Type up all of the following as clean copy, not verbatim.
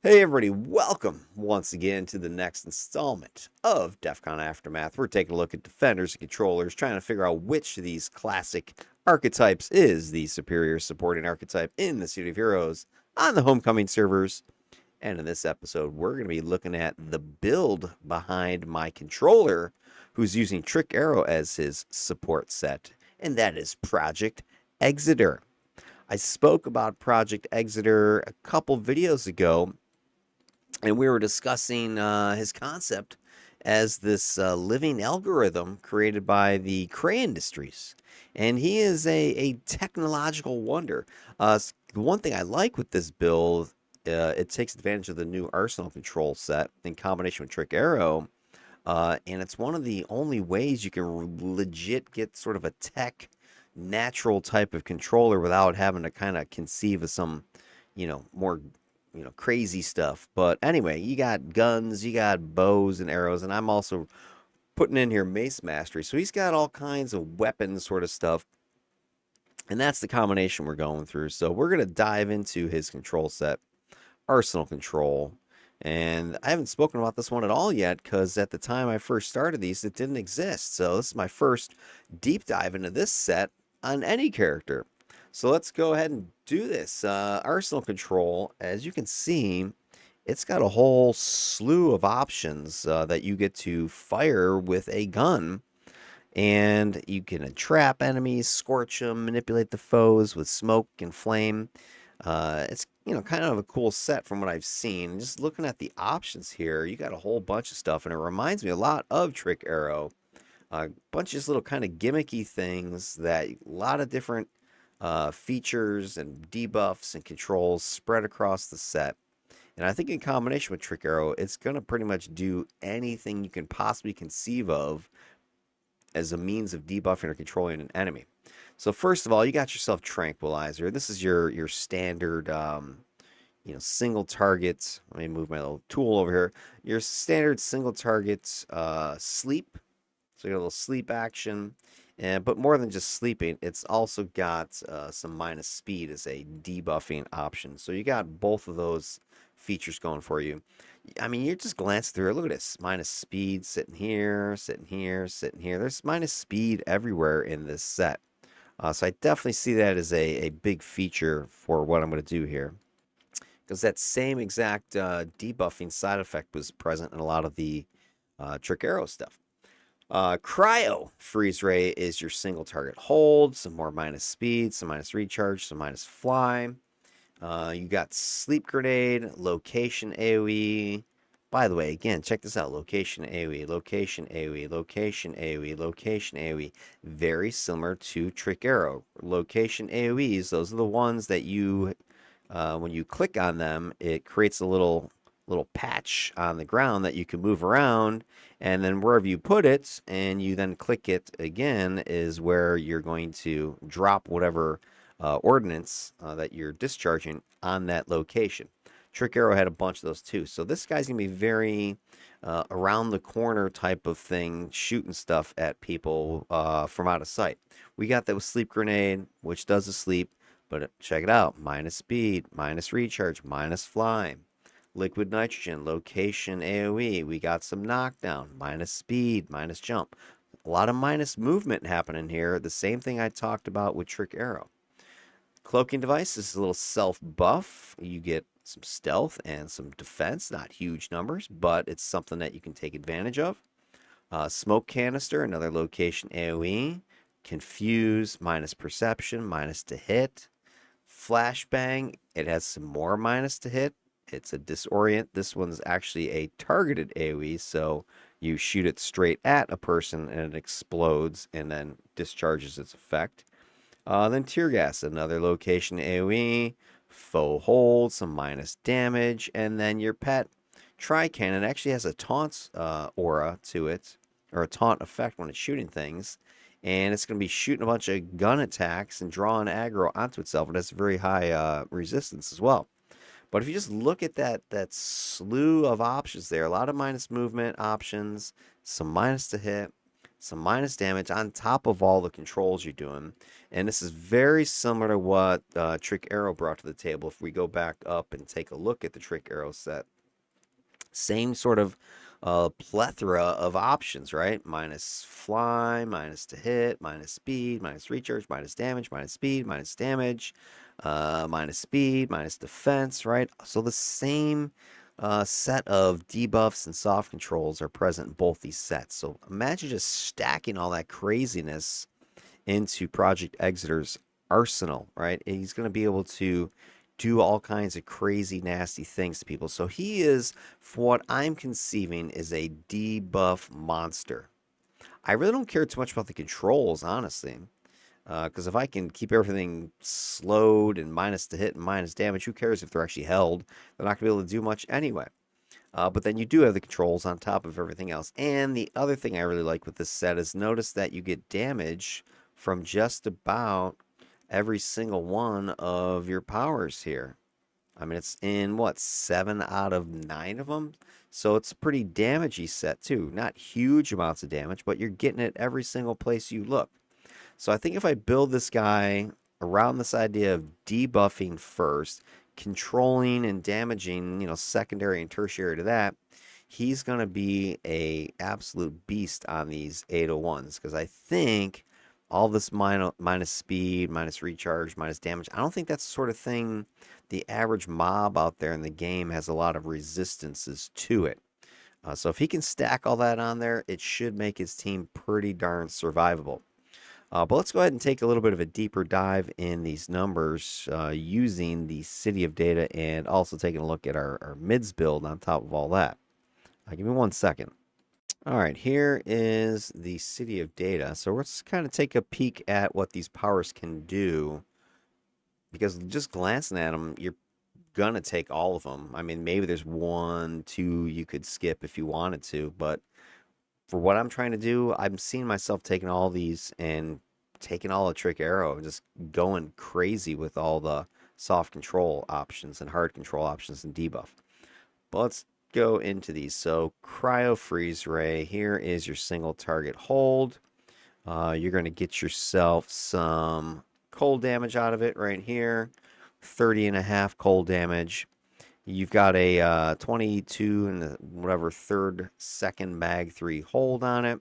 Hey everybody, welcome once again to the next installment of DEF CON Aftermath. We're taking a look at defenders and controllers, trying to figure out which of these classic archetypes is the superior supporting archetype in the City of Heroes on the Homecoming servers. And in this episode, we're going to be looking at the build behind my controller, who's using Trick Arrow as his support set, and that is Project EXETER. I spoke about Project EXETER a couple videos ago, and we were discussing his concept as this living algorithm created by the Cray Industries. And he is a technological wonder. The one thing I like with this build, it takes advantage of the new Arsenal control set in combination with Trick Arrow. And it's one of the only ways you can legit get sort of a tech natural type of controller without having to kind of conceive of some, more crazy stuff. But anyway, you got guns, you got bows and arrows, and I'm also putting in here mace mastery. So he's got all kinds of weapons sort of stuff. And that's the combination we're going through. So we're going to dive into his control set, Arsenal Control. And I haven't spoken about this one at all yet because at the time I first started these, it didn't exist. So this is my first deep dive into this set on any character. So let's go ahead and do this. Arsenal Control, as you can see, it's got a whole slew of options that you get to fire with a gun. And you can entrap enemies, scorch them, manipulate the foes with smoke and flame. It's kind of a cool set from what I've seen. Just looking at the options here, you got a whole bunch of stuff, and it reminds me a lot of Trick Arrow. A bunch of just little kind of gimmicky things that a lot of different features and debuffs and controls spread across the set. And I think in combination with Trick Arrow, it's going to pretty much do anything you can possibly conceive of as a means of debuffing or controlling an enemy. So first of all, you got yourself Tranquilizer. This is your standard, single target. Let me move my little tool over here. Your standard single target sleep. So you got a little sleep action. But more than just sleeping, it's also got some minus speed as a debuffing option. So you got both of those features going for you. I mean, you're just glancing through it. Look at this. Minus speed sitting here, sitting here, sitting here. There's minus speed everywhere in this set. So I definitely see that as a big feature for what I'm going to do here. Because that same exact debuffing side effect was present in a lot of the Trick Arrow stuff. Cryo Freeze Ray is your single target hold, some more minus speed, some minus recharge, some minus fly. You got Sleep Grenade, Location AoE. By the way, again, check this out. Location AoE, Location AoE, Location AoE, Location AoE. Very similar to Trick Arrow. Location AoEs, those are the ones that you, when you click on them, it creates a little patch on the ground that you can move around, and then wherever you put it and you then click it again is where you're going to drop whatever ordnance that you're discharging on that location. Trick Arrow had a bunch of those too. So this guy's going to be very around the corner type of thing, shooting stuff at people from out of sight. We got that with Sleep Grenade, which does the sleep, but check it out. Minus speed, minus recharge, minus fly. Liquid Nitrogen, Location AoE. We got some knockdown, minus speed, minus jump. A lot of minus movement happening here. The same thing I talked about with Trick Arrow. Cloaking Device is a little self buff. You get some stealth and some defense, not huge numbers, but it's something that you can take advantage of. Smoke Canister, another Location AoE. Confuse, minus perception, minus to hit. Flashbang, it has some more minus to hit. It's a disorient. This one's actually a targeted AoE, so you shoot it straight at a person and it explodes and then discharges its effect. Then Tear Gas, another Location AoE, Foe Hold, some minus damage, and then your pet Tri-Cannon actually has a taunt aura to it, or a taunt effect when it's shooting things, and it's going to be shooting a bunch of gun attacks and drawing aggro onto itself. It has very high resistance as well. But if you just look at that slew of options there, a lot of minus movement options, some minus to hit, some minus damage on top of all the controls you're doing. And this is very similar to what Trick Arrow brought to the table. If we go back up and take a look at the Trick Arrow set, same sort of plethora of options, right? Minus fly, minus to hit, minus speed, minus recharge, minus damage, minus speed, minus damage, minus speed, minus defense, right? So the same set of debuffs and soft controls are present in both these sets. So imagine just stacking all that craziness into Project Exeter's arsenal, right? And he's going to be able to do all kinds of crazy, nasty things to people. So he is, for what I'm conceiving, is a debuff monster. I really don't care too much about the controls, honestly. Because if I can keep everything slowed and minus to hit and minus damage, who cares if they're actually held? They're not going to be able to do much anyway. But then you do have the controls on top of everything else. And the other thing I really like with this set is notice that you get damage from just about every single one of your powers here. I mean, it's in what, 7 out of 9 of them? So it's a pretty damagey set too. Not huge amounts of damage, but you're getting it every single place you look. So I think if I build this guy around this idea of debuffing first, controlling and damaging, secondary and tertiary to that, he's going to be a absolute beast on these 801s because I think all this minus speed, minus recharge, minus damage, I don't think that's the sort of thing the average mob out there in the game has a lot of resistances to it. So if he can stack all that on there, it should make his team pretty darn survivable. But let's go ahead and take a little bit of a deeper dive in these numbers using the City of Data and also taking a look at our MIDS build on top of all that. Give me 1 second. All right, here is the City of Data. So let's kind of take a peek at what these powers can do. Because just glancing at them, you're going to take all of them. I mean, maybe there's 1, 2 you could skip if you wanted to, but for what I'm trying to do, I'm seeing myself taking all these and taking all the Trick Arrow and just going crazy with all the soft control options and hard control options and debuff. But let's go into these. So Cryo Freeze Ray, here is your single target hold. You're going to get yourself some cold damage out of it right here. 30.5 cold damage. You've got a 22 and whatever second mag 3 hold on it.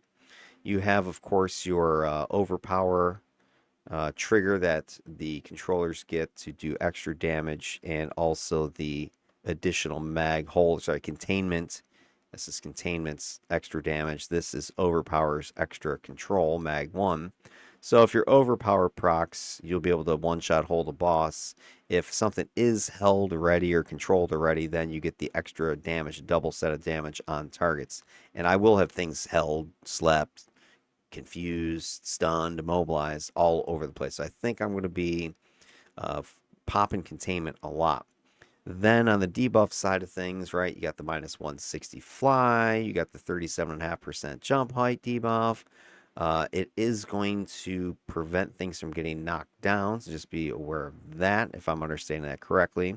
You have, of course, your overpower trigger that the controllers get to do extra damage, and also the additional mag hold. Sorry, containment. This is containment's extra damage. This is overpower's extra control, mag 1. So if your overpower procs, you'll be able to one-shot hold a boss. If something is held already or controlled already, then you get the extra damage, double set of damage on targets. And I will have things held, slept, confused, stunned, immobilized, all over the place. So I think I'm going to be popping containment a lot. Then on the debuff side of things, right, you got the minus 160 fly, you got the 37.5% jump height debuff. It is going to prevent things from getting knocked down, so just be aware of that if I'm understanding that correctly.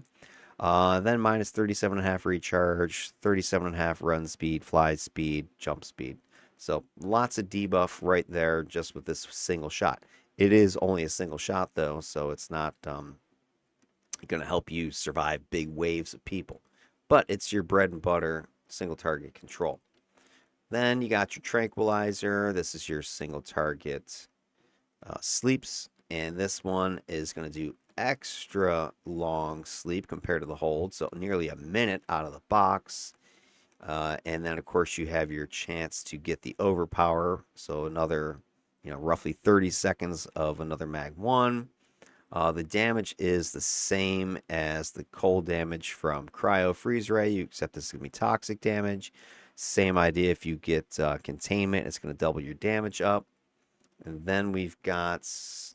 Then minus 37.5 recharge, 37.5 run speed, fly speed, jump speed. So lots of debuff right there just with this single shot. It is only a single shot though, so it's not going to help you survive big waves of people. But it's your bread and butter single target control. Then you got your tranquilizer. This is your single target sleeps. And this one is going to do extra long sleep compared to the hold. So nearly a minute out of the box. And then, of course, you have your chance to get the overpower. So another, roughly 30 seconds of another mag 1. The damage is the same as the cold damage from Cryo Freeze Ray, except this is going to be toxic damage. Same idea. If you get containment, it's going to double your damage up. And then we've got,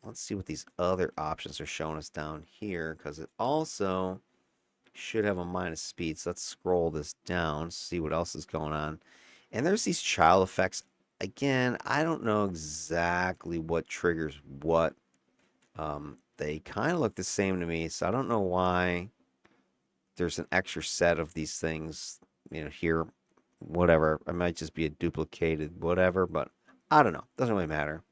let's see what these other options are showing us down here, because it also should have a minus speed. So let's scroll this down, see what else is going on. And there's these child effects. Again, I don't know exactly what triggers what. They kind of look the same to me, so I don't know why there's an extra set of these things, here, whatever. It might just be a duplicated whatever, but I don't know. Doesn't really matter.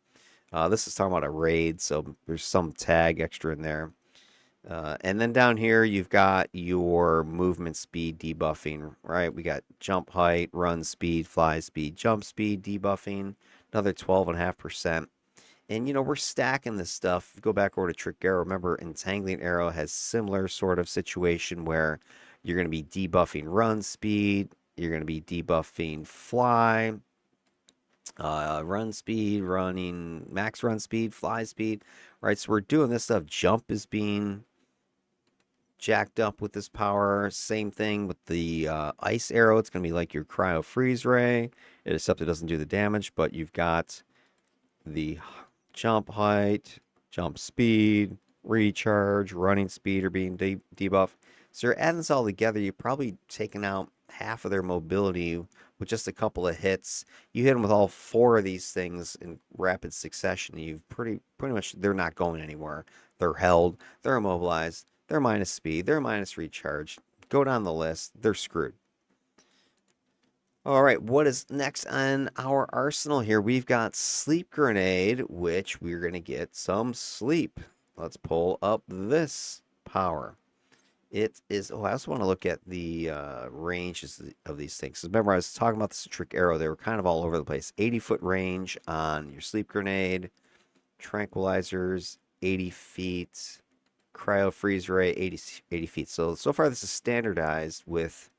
This is talking about a raid, so there's some tag extra in there. And then down here, you've got your movement speed debuffing, right? We got jump height, run speed, fly speed, jump speed debuffing, another 12.5%. And, we're stacking this stuff. Go back over to Trick Arrow. Remember, Entangling Arrow has similar sort of situation where you're going to be debuffing run speed, you're going to be debuffing fly, run speed, running, max run speed, fly speed, right? So we're doing this stuff. Jump is being jacked up with this power. Same thing with the ice arrow. It's going to be like your cryo freeze ray, except it doesn't do the damage, but you've got the jump height, jump speed, recharge, running speed are being debuffed. So you're adding this all together, you're probably taking out half of their mobility with just a couple of hits. You hit them with all four of these things in rapid succession, you've pretty much, they're not going anywhere. They're held, they're immobilized, they're minus speed, they're minus recharge. Go down the list, they're screwed. All right, what is next on our arsenal here? We've got Sleep Grenade, which we're going to get some sleep. Let's pull up this power. It is, I also want to look at the ranges of these things. Remember, I was talking about this Trick Arrow. They were kind of all over the place. 80-foot range on your Sleep Grenade, Tranquilizers, 80 feet, Cryo Freeze Ray, 80 feet. So far this is standardized with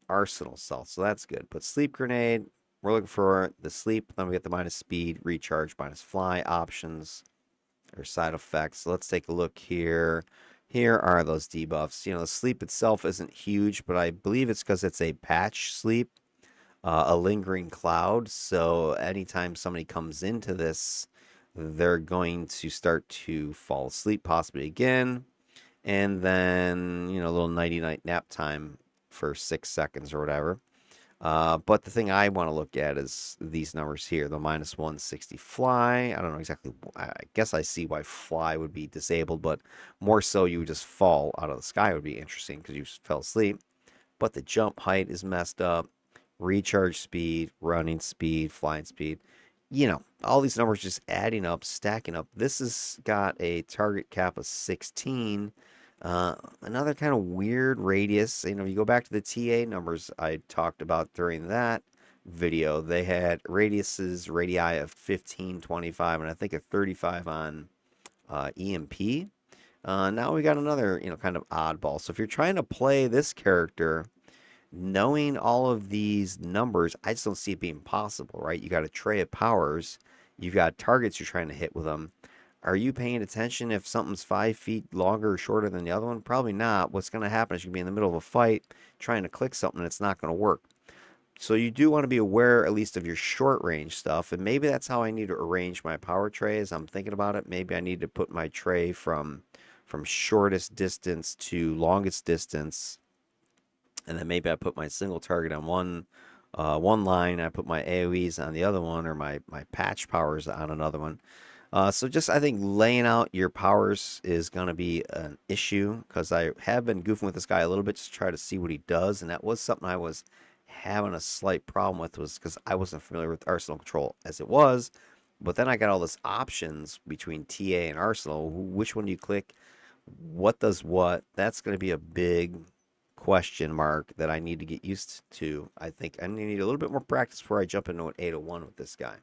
arsenal cells, so that's good. But sleep grenade, we're looking for the sleep, then we get the minus speed, recharge, minus fly options or side effects. So let's take a look here. Here are those debuffs. The sleep itself isn't huge, but I believe it's because it's a patch sleep, a lingering cloud. So anytime somebody comes into this, they're going to start to fall asleep, possibly again, and then a little nighty night nap time for 6 seconds or whatever. But the thing I want to look at is these numbers here, the minus 160 fly. I don't know exactly, I guess I see why fly would be disabled, but more so you would just fall out of the sky would be interesting because you fell asleep. But the jump height is messed up, recharge speed, running speed, flying speed. All these numbers just adding up, stacking up. This has got a target cap of 16. Another kind of weird radius. You go back to the TA numbers I talked about during that video. They had radii of 15, 25, and I think a 35 on EMP. Now we got another, kind of oddball. So if you're trying to play this character, knowing all of these numbers, I just don't see it being possible, right? You got a tray of powers. You've got targets you're trying to hit with them. Are you paying attention if something's 5 feet longer or shorter than the other one? Probably not. What's going to happen is you're going to be in the middle of a fight trying to click something and it's not going to work. So you do want to be aware at least of your short range stuff. And maybe that's how I need to arrange my power tray as I'm thinking about it. Maybe I need to put my tray from shortest distance to longest distance. And then maybe I put my single target on one line. I put my AoEs on the other one, or my patch powers on another one. So just, I think laying out your powers is going to be an issue because I have been goofing with this guy a little bit to try to see what he does. And that was something I was having a slight problem with, was because I wasn't familiar with Arsenal control as it was. But then I got all this options between TA and Arsenal. Which one do you click? What does what? That's going to be a big question mark that I need to get used to. I think I need a little bit more practice before I jump into an 801 with this guy.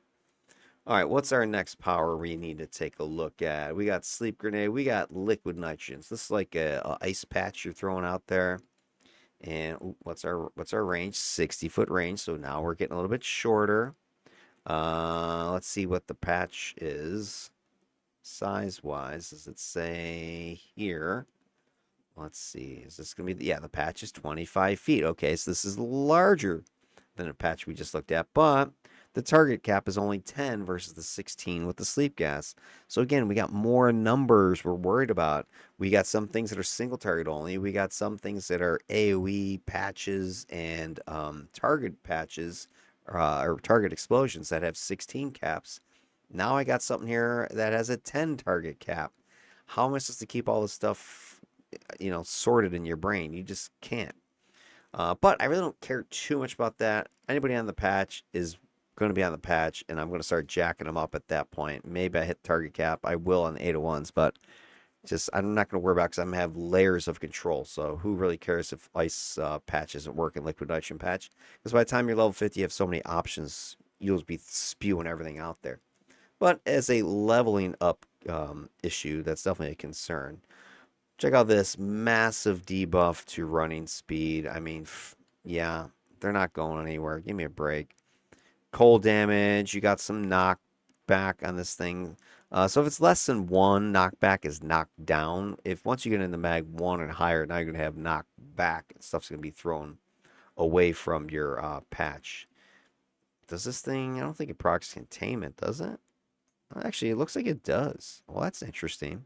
All right, what's our next power we need to take a look at? We got Sleep Grenade. We got Liquid Nitrogens. This is like a ice patch you're throwing out there. And what's our range? 60-foot range. So now we're getting a little bit shorter. Let's see what the patch is size-wise. Does it say here? Let's see. Is this going to be... Yeah, the patch is 25 feet. Okay, so this is larger than a patch we just looked at. But the target cap is only 10 versus the 16 with the sleep gas. So again, we got more numbers we're worried about. We got some things that are single target only. We got some things that are AoE patches and target patches or target explosions that have 16 caps. Now I got something here that has a 10 target cap. How am I supposed to keep all this stuff, sorted in your brain? You just can't. But I really don't care too much about that. Anybody on the patch is going to be on the patch, and I'm going to start jacking them up at that point. Maybe I hit target cap. I will on the 801s, but just I'm not going to worry about it because I'm going to have layers of control. So who really cares if ice patch isn't working, liquid nitrogen patch? Because by the time you're level 50, you have so many options. You'll be spewing everything out there. But as a leveling up issue, that's definitely a concern. Check out this massive debuff to running speed. I mean, yeah, they're not going anywhere. Give me a break. Cold damage. You got some knockback on this thing. So if it's less than 1, knockback is knocked down. If once you get into mag 1 and higher, now you're going to have knockback. Stuff's going to be thrown away from your patch. Does this thing, I don't think it procs containment, does it? Actually, it looks like it does. Well, that's interesting.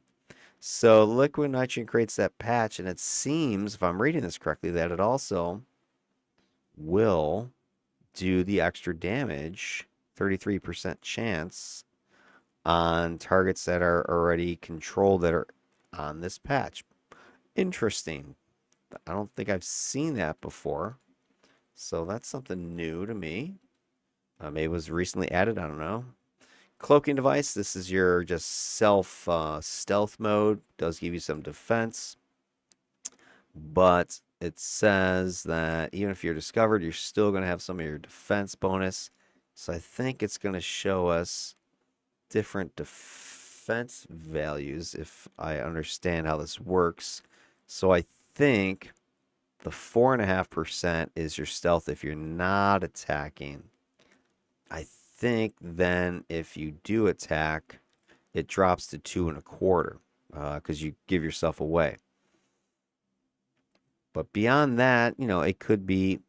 So liquid nitrogen creates that patch, and it seems, if I'm reading this correctly, that it also will do the extra damage, 33% chance on targets that are already controlled that are on this patch. Interesting. I don't think I've seen that before. So that's something new to me. Maybe it was recently added, I don't know. Cloaking device, this is your just self stealth mode. Does give you some defense, but it says that even if you're discovered, you're still going to have some of your defense bonus. So I think it's going to show us different defense values if I understand how this works. So I think the 4.5% is your stealth if you're not attacking. I think then if you do attack, it drops to 2.25 because you give yourself away. But beyond that, it could be,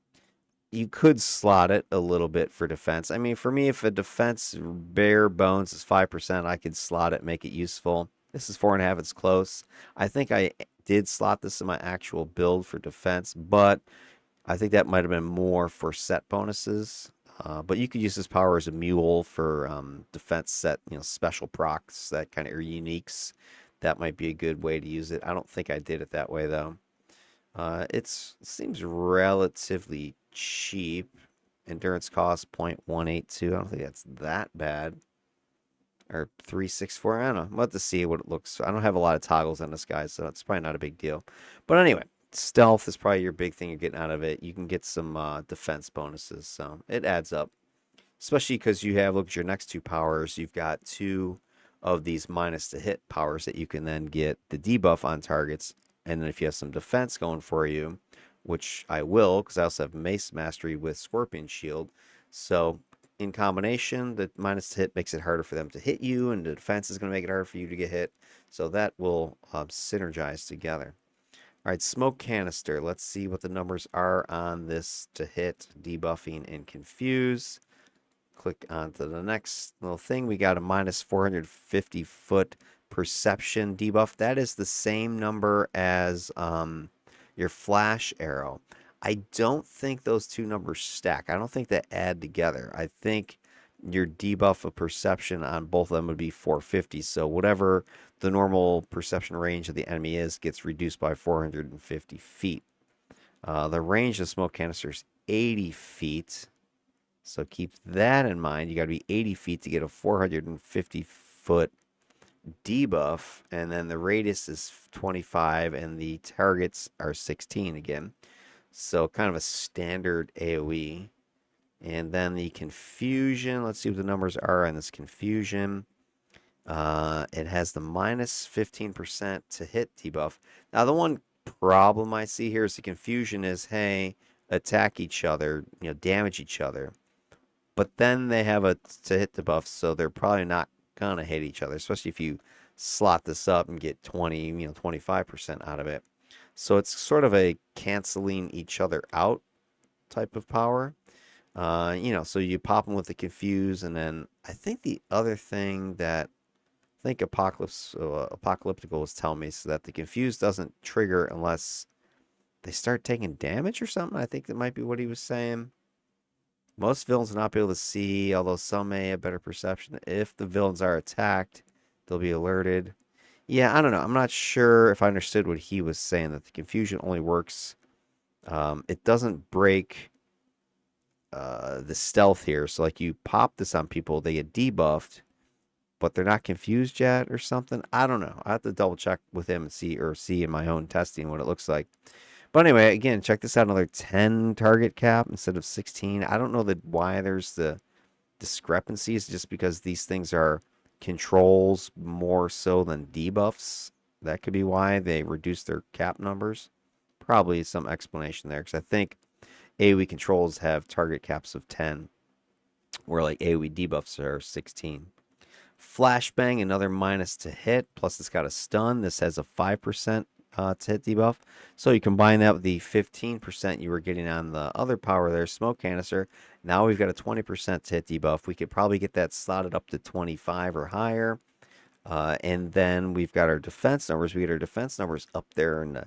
you could slot it a little bit for defense. I mean, for me, if a defense bare bones is 5%, I could slot it, make it useful. This is 4.5, it's close. I think I did slot this in my actual build for defense, but I think that might have been more for set bonuses. But you could use this power as a mule for defense set, special procs that kind of are uniques. That might be a good way to use it. I don't think I did it that way though. It seems relatively cheap. Endurance cost 0.182. I don't think that's that bad. Or 364. I don't know. We'll have to see what it looks. I don't have a lot of toggles on this guy, so it's probably not a big deal. But anyway, stealth is probably your big thing you're getting out of it. You can get some defense bonuses, so it adds up. Especially because you have, look at your next two powers. You've got 2 of these minus to hit powers that you can then get the debuff on targets. And then if you have some defense going for you, which I will, because I also have Mace Mastery with Scorpion Shield. So in combination, the minus to hit makes it harder for them to hit you, and the defense is going to make it harder for you to get hit. So that will synergize together. All right, smoke canister. Let's see what the numbers are on this to hit, debuffing, and confuse. Click onto the next little thing. We got a minus 450 foot perception debuff. That is the same number as your flash arrow. I don't think those two numbers stack. I don't think they add together. I think your debuff of perception on both of them would be 450. So whatever the normal perception range of the enemy is gets reduced by 450 feet. The range of smoke canister is 80 feet. So keep that in mind. You got to be 80 feet to get a 450 foot debuff, and then the radius is 25 and the targets are 16 again. So kind of a standard AoE. And then the confusion, let's see what the numbers are on this confusion. It has the minus 15% to hit debuff. Now the one problem I see here is the confusion is, hey, attack each other, damage each other. But then they have a to hit debuff, so they're probably not gonna hit each other, especially if you slot this up and get 20, 25% out of it. So it's sort of a canceling each other out type of power. So you pop them with the confuse, and then I think the other thing that I think Apocalyptical was telling me is that the confuse doesn't trigger unless they start taking damage or something. I think that might be what he was saying. Most villains will not be able to see, although some may have better perception. If the villains are attacked, they'll be alerted. Yeah, I don't know. I'm not sure if I understood what he was saying, that the confusion only works. It doesn't break the stealth here. So like you pop this on people, they get debuffed, but they're not confused yet or something. I don't know. I have to double check with him and see in my own testing what it looks like. But anyway, again, check this out. Another 10 target cap instead of 16. I don't know why there's the discrepancies, just because these things are controls more so than debuffs. That could be why they reduce their cap numbers. Probably some explanation there, because I think AoE controls have target caps of 10, where like AoE debuffs are 16. Flashbang, another minus to hit, plus it's got a stun. This has a 5% to hit debuff. So you combine that with the 15% you were getting on the other power there, smoke canister. Now we've got a 20% to hit debuff. We could probably get that slotted up to 25 or higher. And then we've got our defense numbers. We get our defense numbers up there in the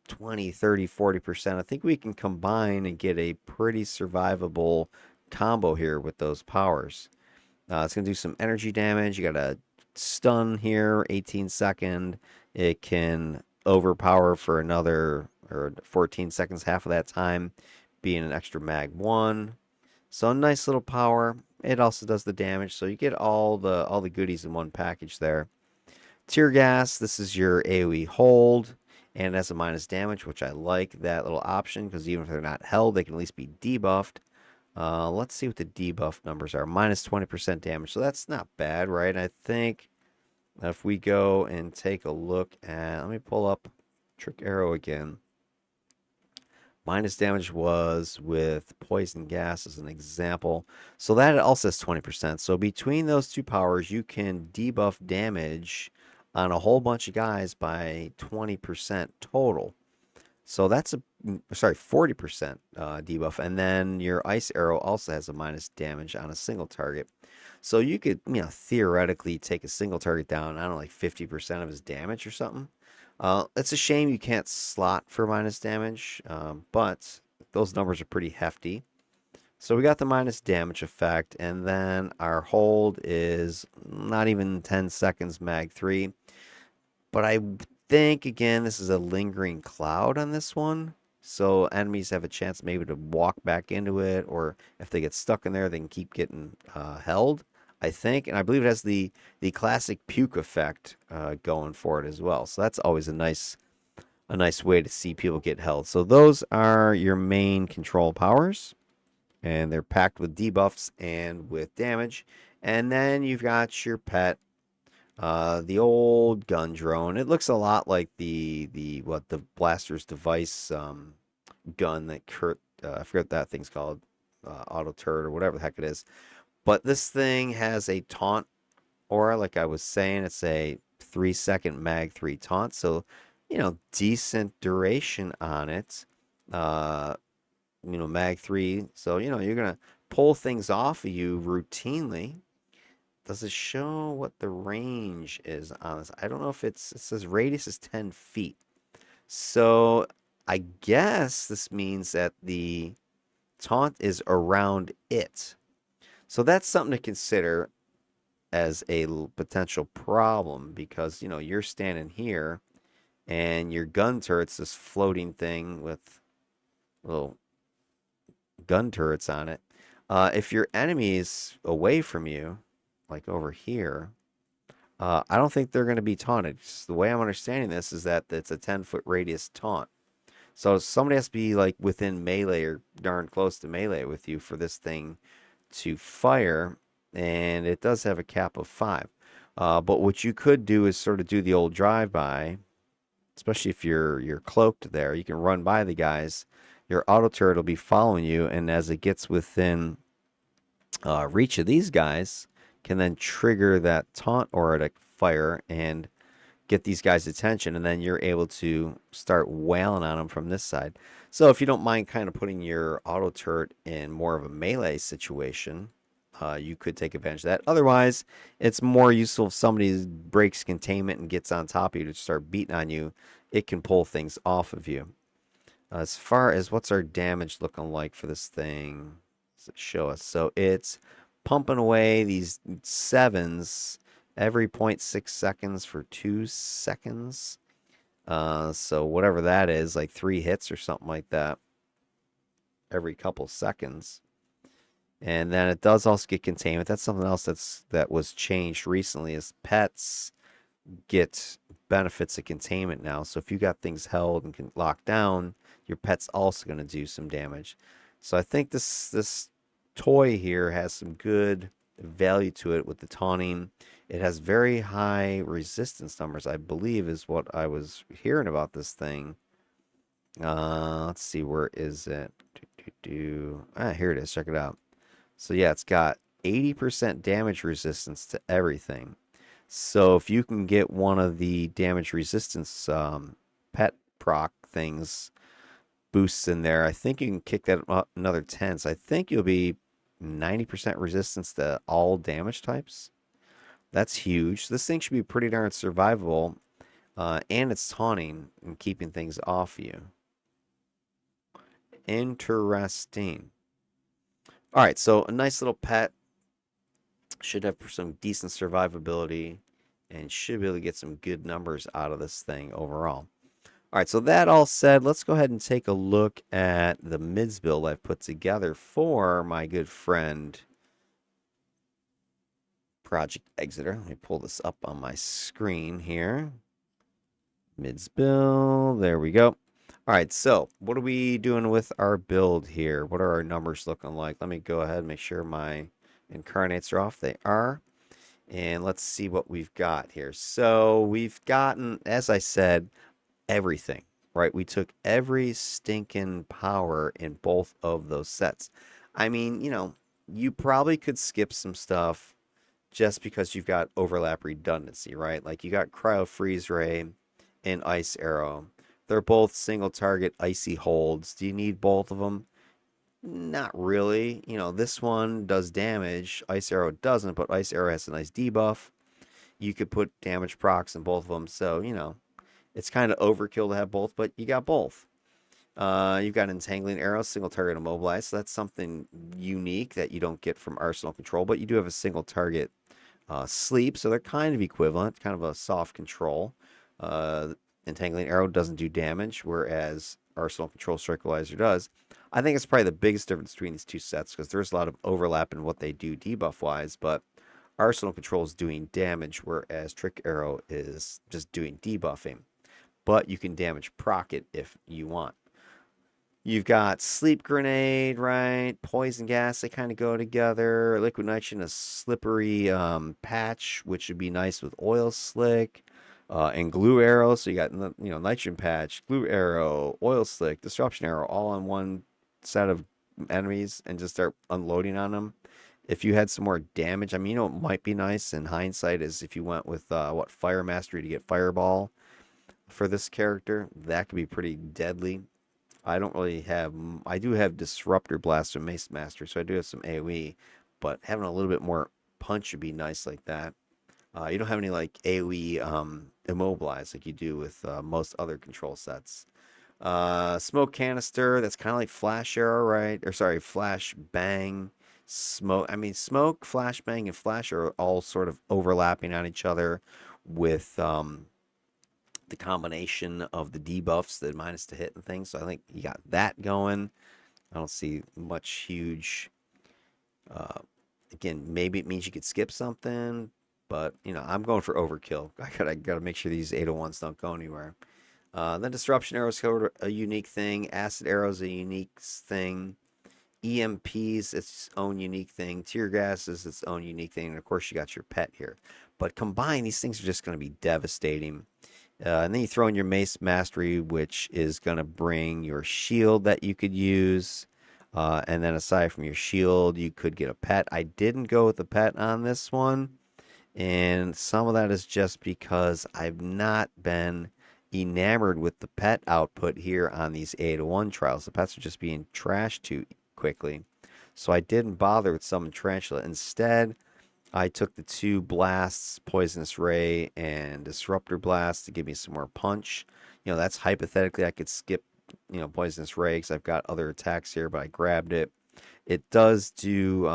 20, 30, 40%. I think we can combine and get a pretty survivable combo here with those powers. It's going to do some energy damage. You got a stun here, 18 second. It can overpower for another or 14 seconds, half of that time, being an extra mag 1. So a nice little power. It also does the damage, so you get all the goodies in one package there. Tear gas, this is your AoE hold, and it has a minus damage, which I like that little option, because even if they're not held, they can at least be debuffed. Let's see what the debuff numbers are. Minus 20% damage, so that's not bad, right? I think if we go and take a look at, let me pull up Trick Arrow again. Minus damage was with poison gas as an example. So that also has 20%. So between those two powers, you can debuff damage on a whole bunch of guys by 20% total. So that's 40% debuff. And then your ice arrow also has a minus damage on a single target. So you could, theoretically take a single target down, I don't know, like 50% of his damage or something. It's a shame you can't slot for minus damage, but those numbers are pretty hefty. So we got the minus damage effect, and then our hold is not even 10 seconds mag 3. But I think, again, this is a lingering cloud on this one. So enemies have a chance maybe to walk back into it, or if they get stuck in there, they can keep getting held, I think. And I believe it has the classic puke effect going for it as well. So that's always a nice way to see people get held. So those are your main control powers, and they're packed with debuffs and with damage. And then you've got your pet, the old gun drone. It looks a lot like the blaster's device gun that Kurt, I forget what that thing's called, auto turret or whatever the heck it is. But this thing has a taunt aura, like I was saying. It's a 3-second mag 3 taunt, so decent duration on it. Mag 3, so you're gonna pull things off of you routinely. Does it show what the range is on this? I don't know if it says radius is 10 feet. So I guess this means that the taunt is around it. So that's something to consider as a potential problem, because you're standing here and your gun turret's this floating thing with little gun turrets on it. If your enemy is away from you, like over here, I don't think they're going to be taunted. Just the way I'm understanding this is that it's a 10-foot radius taunt. So somebody has to be like within melee or darn close to melee with you for this thing to fire, and it does have a cap of 5. But what you could do is sort of do the old drive-by, especially if you're cloaked there. You can run by the guys. Your auto turret will be following you, and as it gets within reach of these guys, can then trigger that taunt aura to fire and get these guys' attention, and then you're able to start wailing on them from this side. So if you don't mind kind of putting your auto turret in more of a melee situation, you could take advantage of that. Otherwise, it's more useful if somebody breaks containment and gets on top of you to start beating on you. It can pull things off of you. As far as what's our damage looking like for this thing, does it show us? So it's pumping away these 7s every 0.6 seconds for 2 seconds. So whatever that is, like 3 hits or something like that every couple seconds. And then it does also get containment. That's something else that was changed recently is pets get benefits of containment now. So if you got things held and can lock down, your pet's also going to do some damage. So I think this toy here has some good value to it with the taunting. It has very high resistance numbers, I believe, is what I was hearing about this thing. Let's see, where is it? Here it is. Check it out. So yeah, it's got 80% damage resistance to everything. So if you can get one of the damage resistance pet proc things boosts in there, I think you can kick that up another 10. So I think you'll be 90% resistance to all damage types. That's huge. This thing should be pretty darn survivable, and it's taunting and keeping things off you. Interesting. All right, so a nice little pet. Should have some decent survivability and should be able to get some good numbers out of this thing overall. All right, so that all said, let's go ahead and take a look at the MIDS build I've put together for my good friend Project EXETER. Let me pull this up on my screen here. MIDS build, there we go. All right, so what are we doing with our build here? What are our numbers looking like? Let me go ahead and make sure my incarnates are off. They are. And let's see what we've got here. So we've gotten, as I said, everything, right? We took every stinking power in both of those sets. I mean, you probably could skip some stuff just because you've got overlap redundancy, right? Like you got Cryo Freeze Ray and Ice Arrow. They're both single target icy holds. Do you need both of them? Not really. This one does damage. Ice Arrow doesn't, but Ice Arrow has a nice debuff. You could put damage procs in both of them. So, it's kind of overkill to have both, but you got both. You've got Entangling Arrow, single target immobilize. So that's something unique that you don't get from Arsenal Control, but you do have a single target sleep. So they're kind of equivalent, kind of a soft control. Entangling Arrow doesn't do damage, whereas Arsenal Control Circleizer does. I think it's probably the biggest difference between these two sets because there's a lot of overlap in what they do debuff-wise, but Arsenal Control is doing damage, whereas Trick Arrow is just doing debuffing. But you can damage proc it if you want. You've got Sleep Grenade, right? Poison Gas, they kind of go together. Liquid Nitrogen, a slippery patch, which would be nice with Oil Slick. And Glue Arrow, so you got Nitrogen Patch, Glue Arrow, Oil Slick, Disruption Arrow, all on one set of enemies and just start unloading on them. If you had some more damage, I mean, it might be nice in hindsight is if you went with Fire Mastery to get Fireball for this character, that could be pretty deadly. I don't really have, I do have Disruptor Blast and Mace Master, so I do have some AoE, but having a little bit more punch would be nice like that. You don't have any like AoE immobilize like you do with most other control sets. Smoke Canister, that's kind of like Flash Arrow, right? Or sorry, Flash Bang. Smoke, Flash Bang, and Flash are all sort of overlapping on each other with the combination of the debuffs, the minus to hit and things. So I think you got that going. I don't see much huge. Again, maybe it means you could skip something, but I'm going for overkill. I gotta make sure these 801s don't go anywhere. Then Disruption Arrow is a unique thing. Acid Arrow is a unique thing. EMP's its own unique thing. Tear Gas is its own unique thing. And of course, you got your pet here. But combined, these things are just going to be devastating. And then you throw in your Mace Mastery, which is going to bring your shield that you could use. And then aside from your shield, you could get a pet. I didn't go with the pet on this one. And some of that is just because I've not been enamored with the pet output here on these 801 trials. The pets are just being trashed too quickly. So I didn't bother with Summon Tarantula. Instead, I took the two blasts, Poisonous Ray and Disruptor Blast to give me some more punch. That's hypothetically I could skip, Poisonous Ray because I've got other attacks here, but I grabbed it. It does do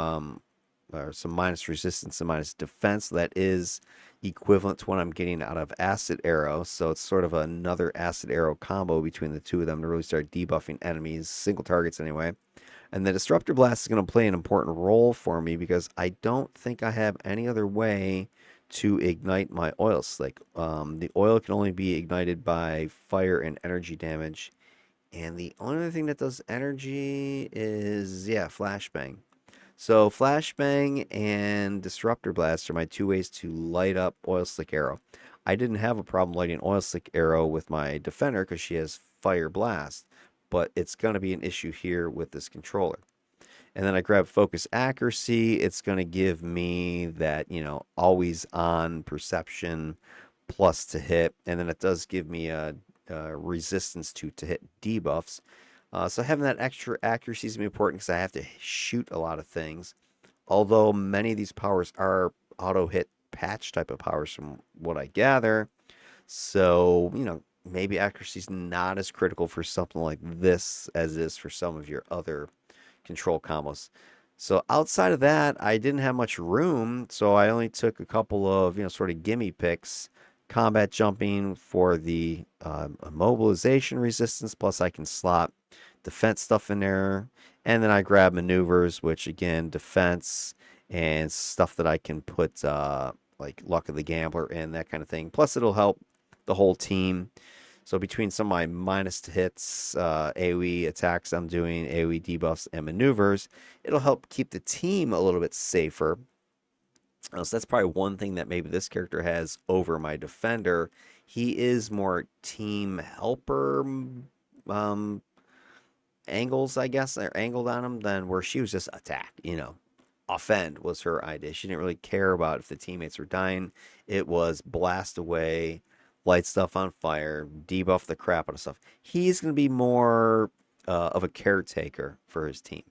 some minus resistance and minus defense. So that is equivalent to what I'm getting out of Acid Arrow. So it's sort of another Acid Arrow combo between the two of them to really start debuffing enemies, single targets anyway. And the Disruptor Blast is going to play an important role for me because I don't think I have any other way to ignite my oil slick. The oil can only be ignited by fire and energy damage. And the only other thing that does energy is, yeah, Flashbang. So Flashbang and Disruptor Blast are my two ways to light up Oil Slick Arrow. I didn't have a problem lighting Oil Slick Arrow with my Defender because she has Fire Blast, but it's going to be an issue here with this controller. And then I grab Focus Accuracy. It's going to give me that, always on perception plus to hit. And then it does give me a resistance to hit debuffs. So having that extra accuracy is important because I have to shoot a lot of things. Although many of these powers are auto hit patch type of powers from what I gather. So, maybe accuracy is not as critical for something like this as it is for some of your other control combos. So outside of that, I didn't have much room, so I only took a couple of, sort of gimme picks. Combat jumping for the immobilization resistance, plus I can slot defense stuff in there. And then I grab maneuvers, which again, defense and stuff that I can put like Luck of the Gambler in, that kind of thing. Plus it'll help the whole team. So between some of my minus to hits, AoE attacks I'm doing, AoE debuffs, and maneuvers, it'll help keep the team a little bit safer. So that's probably one thing that maybe this character has over my Defender. He is more team helper angles, I guess, or angled on him than where she was just attack, Offend was her idea. She didn't really care about if the teammates were dying. It was blast away, light stuff on fire, debuff the crap out of stuff. He's going to be more of a caretaker for his team.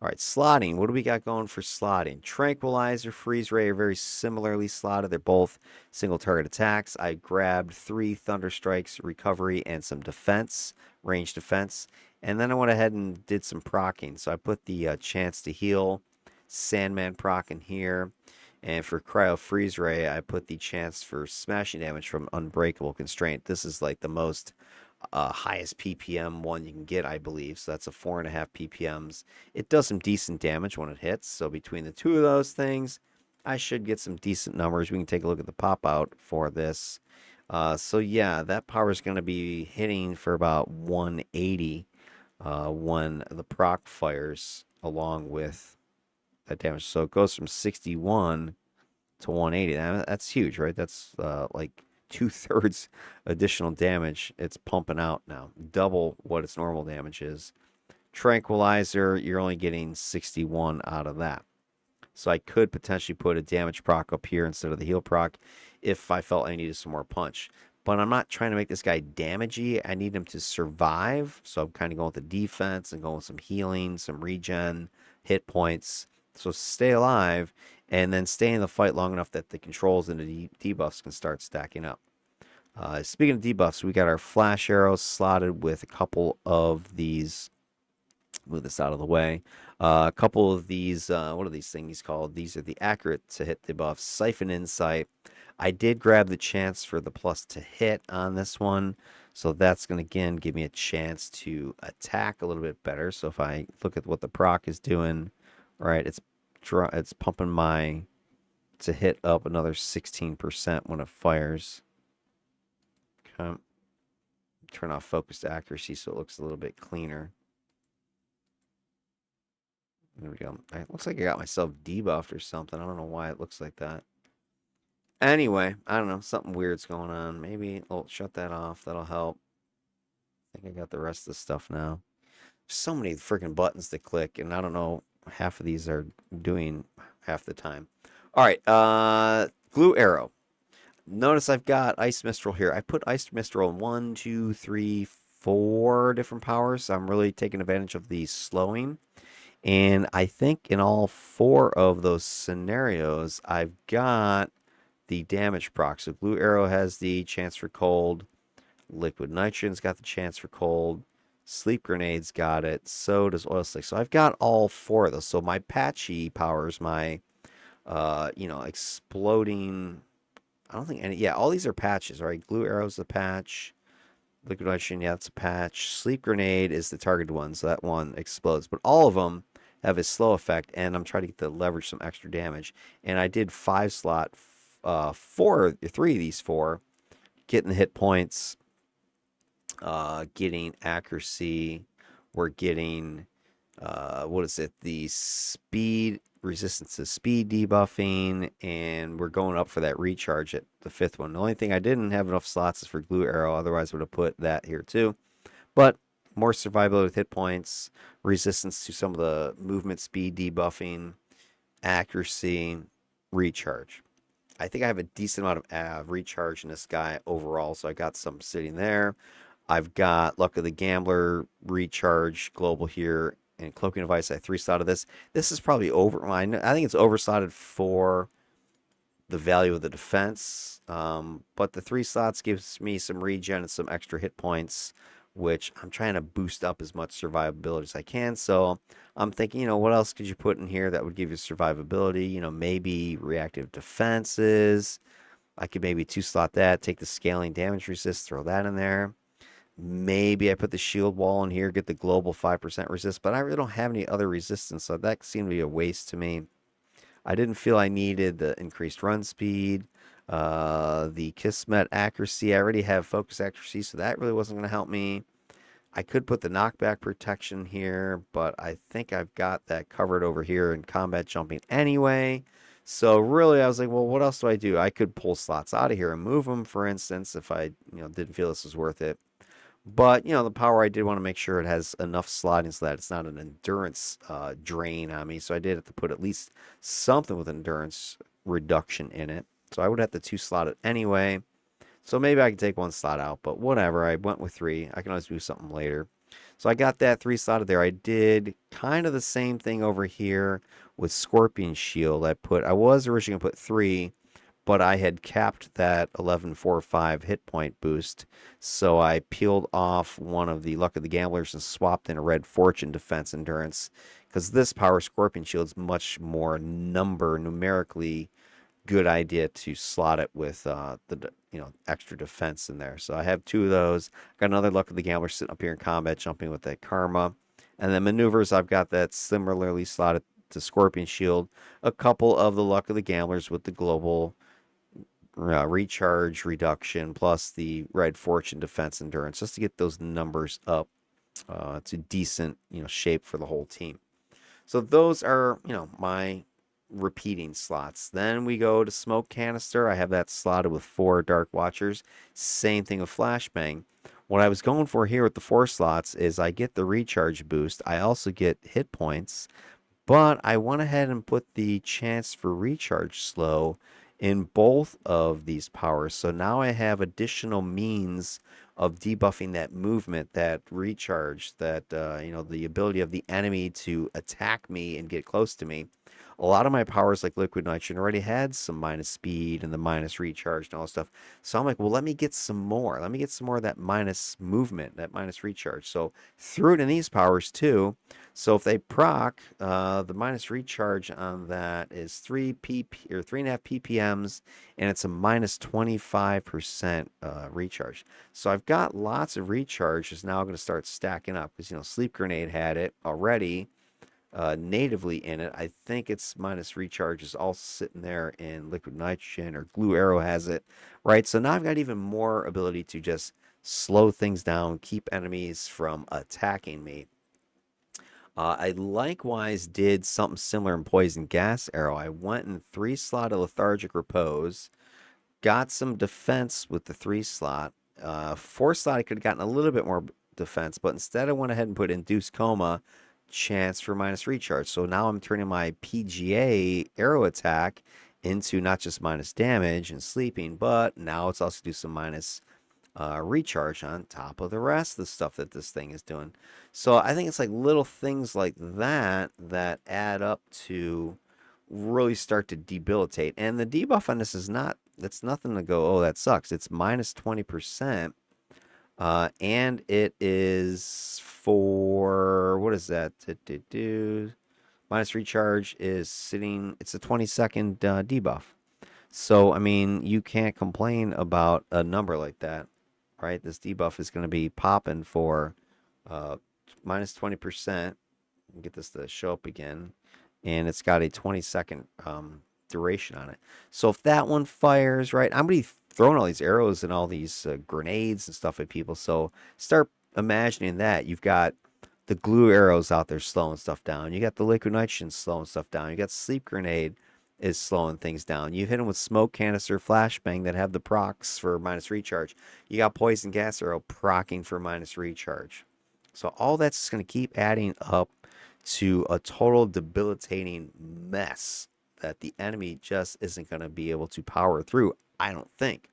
All right, slotting. What do we got going for slotting? Tranquilizer, Freeze Ray are very similarly slotted. They're both single target attacks. I grabbed 3 Thunder Strikes, Recovery, and some defense, range defense. And then I went ahead and did some procking. So I put the Chance to Heal, Sandman proc in here. And for Cryo Freeze Ray, I put the chance for smashing damage from Unbreakable Constraint. This is like the most highest PPM one you can get, I believe. So that's a 4.5 PPMs. It does some decent damage when it hits. So between the two of those things, I should get some decent numbers. We can take a look at the pop out for this. So yeah, that power is going to be hitting for about 180 when the proc fires along with that damage. So it goes from 61 to 180. That's huge, right? That's like 2/3 additional damage it's pumping out now, double what its normal damage is. Tranquilizer, you're only getting 61 out of that. So I could potentially put a damage proc up here instead of the heal proc if I felt I needed some more punch. But I'm not trying to make this guy damagey. I need him to survive. So I'm kind of going with the defense and going with some healing, some regen, hit points. So stay alive and then stay in the fight long enough that the controls and the debuffs can start stacking up. Speaking of debuffs, we got our flash arrows slotted with a couple of these. Move this out of the way. A couple of these, what are these things called? These are the accurate to hit debuffs. Siphon Insight. I did grab the chance for the plus to hit on this one. So that's going to, again, give me a chance to attack a little bit better. So if I look at what the proc is doing, right, it's pumping my to hit up another 16% when it fires. Okay. Turn off focused accuracy so it looks a little bit cleaner. There we go. It looks like I got myself debuffed or something. I don't know why it looks like that. Anyway, I don't know. Something weird's going on. Maybe I'll shut that off. That'll help. I think I got the rest of the stuff now. There's so many freaking buttons to click, and I don't know. Half of these are doing half the time. All right. Glue Arrow. Notice I've got Ice Mistral here. I put Ice Mistral in 1, 2, 3, 4 different powers. I'm really taking advantage of the slowing. And I think in all 4 of those scenarios, I've got the damage proc. So Glue Arrow has the chance for cold. Liquid Nitrogen's got the chance for cold. Sleep Grenade's got it. So does Oil Slick. So I've got all 4 of those. So my patchy powers, my, exploding. I don't think any. Yeah, all these are patches, right? Glue Arrow's a patch. Liquid nitrogen, yeah, that's a patch. Sleep grenade is the targeted one, so that one explodes. But all of them have a slow effect, and I'm trying to get to leverage some extra damage. And I did 5 slot, three of these four, getting the hit points, getting accuracy. We're getting what is it? The speed resistance to speed debuffing, and we're going up for that recharge at the 5th one. The only thing I didn't have enough slots is for glue arrow, otherwise I would have put that here too. But more survivability with hit points, resistance to some of the movement speed debuffing, accuracy, recharge. I think I have a decent amount of recharge in this guy overall, so I got some sitting there. I've got Luck of the Gambler, Recharge, Global here, and Cloaking Device. I 3-slotted this. This is probably over. I think it's overslotted for the value of the defense, but the 3 slots gives me some regen and some extra hit points, which I'm trying to boost up as much survivability as I can. So I'm thinking, what else could you put in here that would give you survivability? Maybe reactive defenses. I could maybe 2-slot that, take the scaling damage resist, throw that in there. Maybe I put the shield wall in here, get the global 5% resist, but I really don't have any other resistance, so that seemed to be a waste to me. I didn't feel I needed the increased run speed, the Kismet accuracy. I already have focus accuracy, so that really wasn't going to help me. I could put the knockback protection here, but I think I've got that covered over here in combat jumping anyway. So really, I was like, well, what else do I do? I could pull slots out of here and move them, for instance, if I, didn't feel this was worth it. But, the power, I did want to make sure it has enough slotting so that it's not an endurance drain on me. So I did have to put at least something with endurance reduction in it. So I would have to 2-slot it anyway. So maybe I can take 1 slot out, but whatever. I went with 3. I can always do something later. So I got that 3-slotted there. I did kind of the same thing over here with Scorpion Shield. I was originally going to put 3, but I had capped that 11.45 hit point boost, so I peeled off one of the Luck of the Gamblers and swapped in a Red Fortune defense endurance, because this power Scorpion Shield is much more numerically good idea to slot it with the extra defense in there. So I have 2 of those. Got another Luck of the Gambler sitting up here in combat, jumping with that Karma, and then maneuvers. I've got that similarly slotted to Scorpion Shield. A couple of the Luck of the Gamblers with the global recharge reduction, plus the Red Fortune defense endurance, just to get those numbers up to decent shape for the whole team. So those are my repeating slots. Then we go to Smoke Canister. I have that slotted with 4 Dark Watchers. Same thing with Flashbang. What I was going for here with the 4 slots is I get the recharge boost. I also get hit points, but I went ahead and put the chance for recharge slow in both of these powers. So now I have additional means of debuffing that movement, that recharge, that the ability of the enemy to attack me and get close to me. A lot of my powers, like Liquid Nitrogen, already had some minus speed and the minus recharge and all that stuff. So I'm like, well, let me get some more. Let me get some more of that minus movement, that minus recharge. So threw it in these powers too. So if they proc, the minus recharge on that is 3.5 ppms, and it's a minus 25% recharge. So I've got lots of recharge. Is now going to start stacking up because Sleep Grenade had it already natively in it. I think its minus recharge is also sitting there in Liquid Nitrogen, or Glue Arrow has it, right? So now I've got even more ability to just slow things down, keep enemies from attacking me. I likewise did something similar in Poison Gas Arrow. I went in 3-slotted Lethargic Repose, got some defense with the 3-slot. 4-slot, I could have gotten a little bit more defense, but instead I went ahead and put Induced Coma, chance for minus recharge. So now I'm turning my PGA arrow attack into not just minus damage and sleeping, but now it's also do some minus recharge on top of the rest of the stuff that this thing is doing. So I think it's like little things like that that add up to really start to debilitate. And the debuff on this is that's nothing to go, oh, that sucks. It's minus 20%. And it is for, what is that? Minus recharge is sitting, it's a 20-second debuff. So, I mean, you can't complain about a number like that, right? This debuff is going to be popping for minus 20%. Get this to show up again. And it's got a 20-second duration on it. So if that one fires, right, I'm going to be throwing all these arrows and all these grenades and stuff at people. So start imagining that. You've got the glue arrows out there slowing stuff down. You got the liquid nitrogen slowing stuff down. You got sleep grenade is slowing things down. You hit them with smoke canister, flashbang that have the procs for minus recharge. You got poison gas arrow procking for minus recharge. So all that's just going to keep adding up to a total debilitating mess that the enemy just isn't going to be able to power through, I don't think.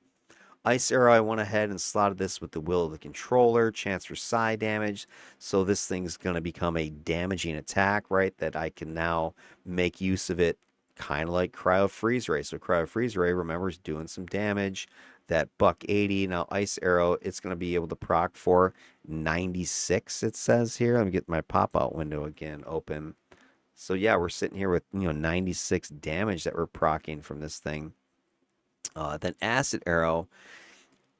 Ice Arrow, I went ahead and slotted this with the will of the controller, chance for psi damage. So this thing's going to become a damaging attack, right? That I can now make use of it kind of like Cryo Freeze Ray. So Cryo Freeze Ray, remember, is doing some damage. That buck 80. Now Ice Arrow, it's going to be able to proc for 96, it says here. Let me get my pop-out window again open. So yeah, we're sitting here with 96 damage that we're proccing from this thing. Then Acid Arrow,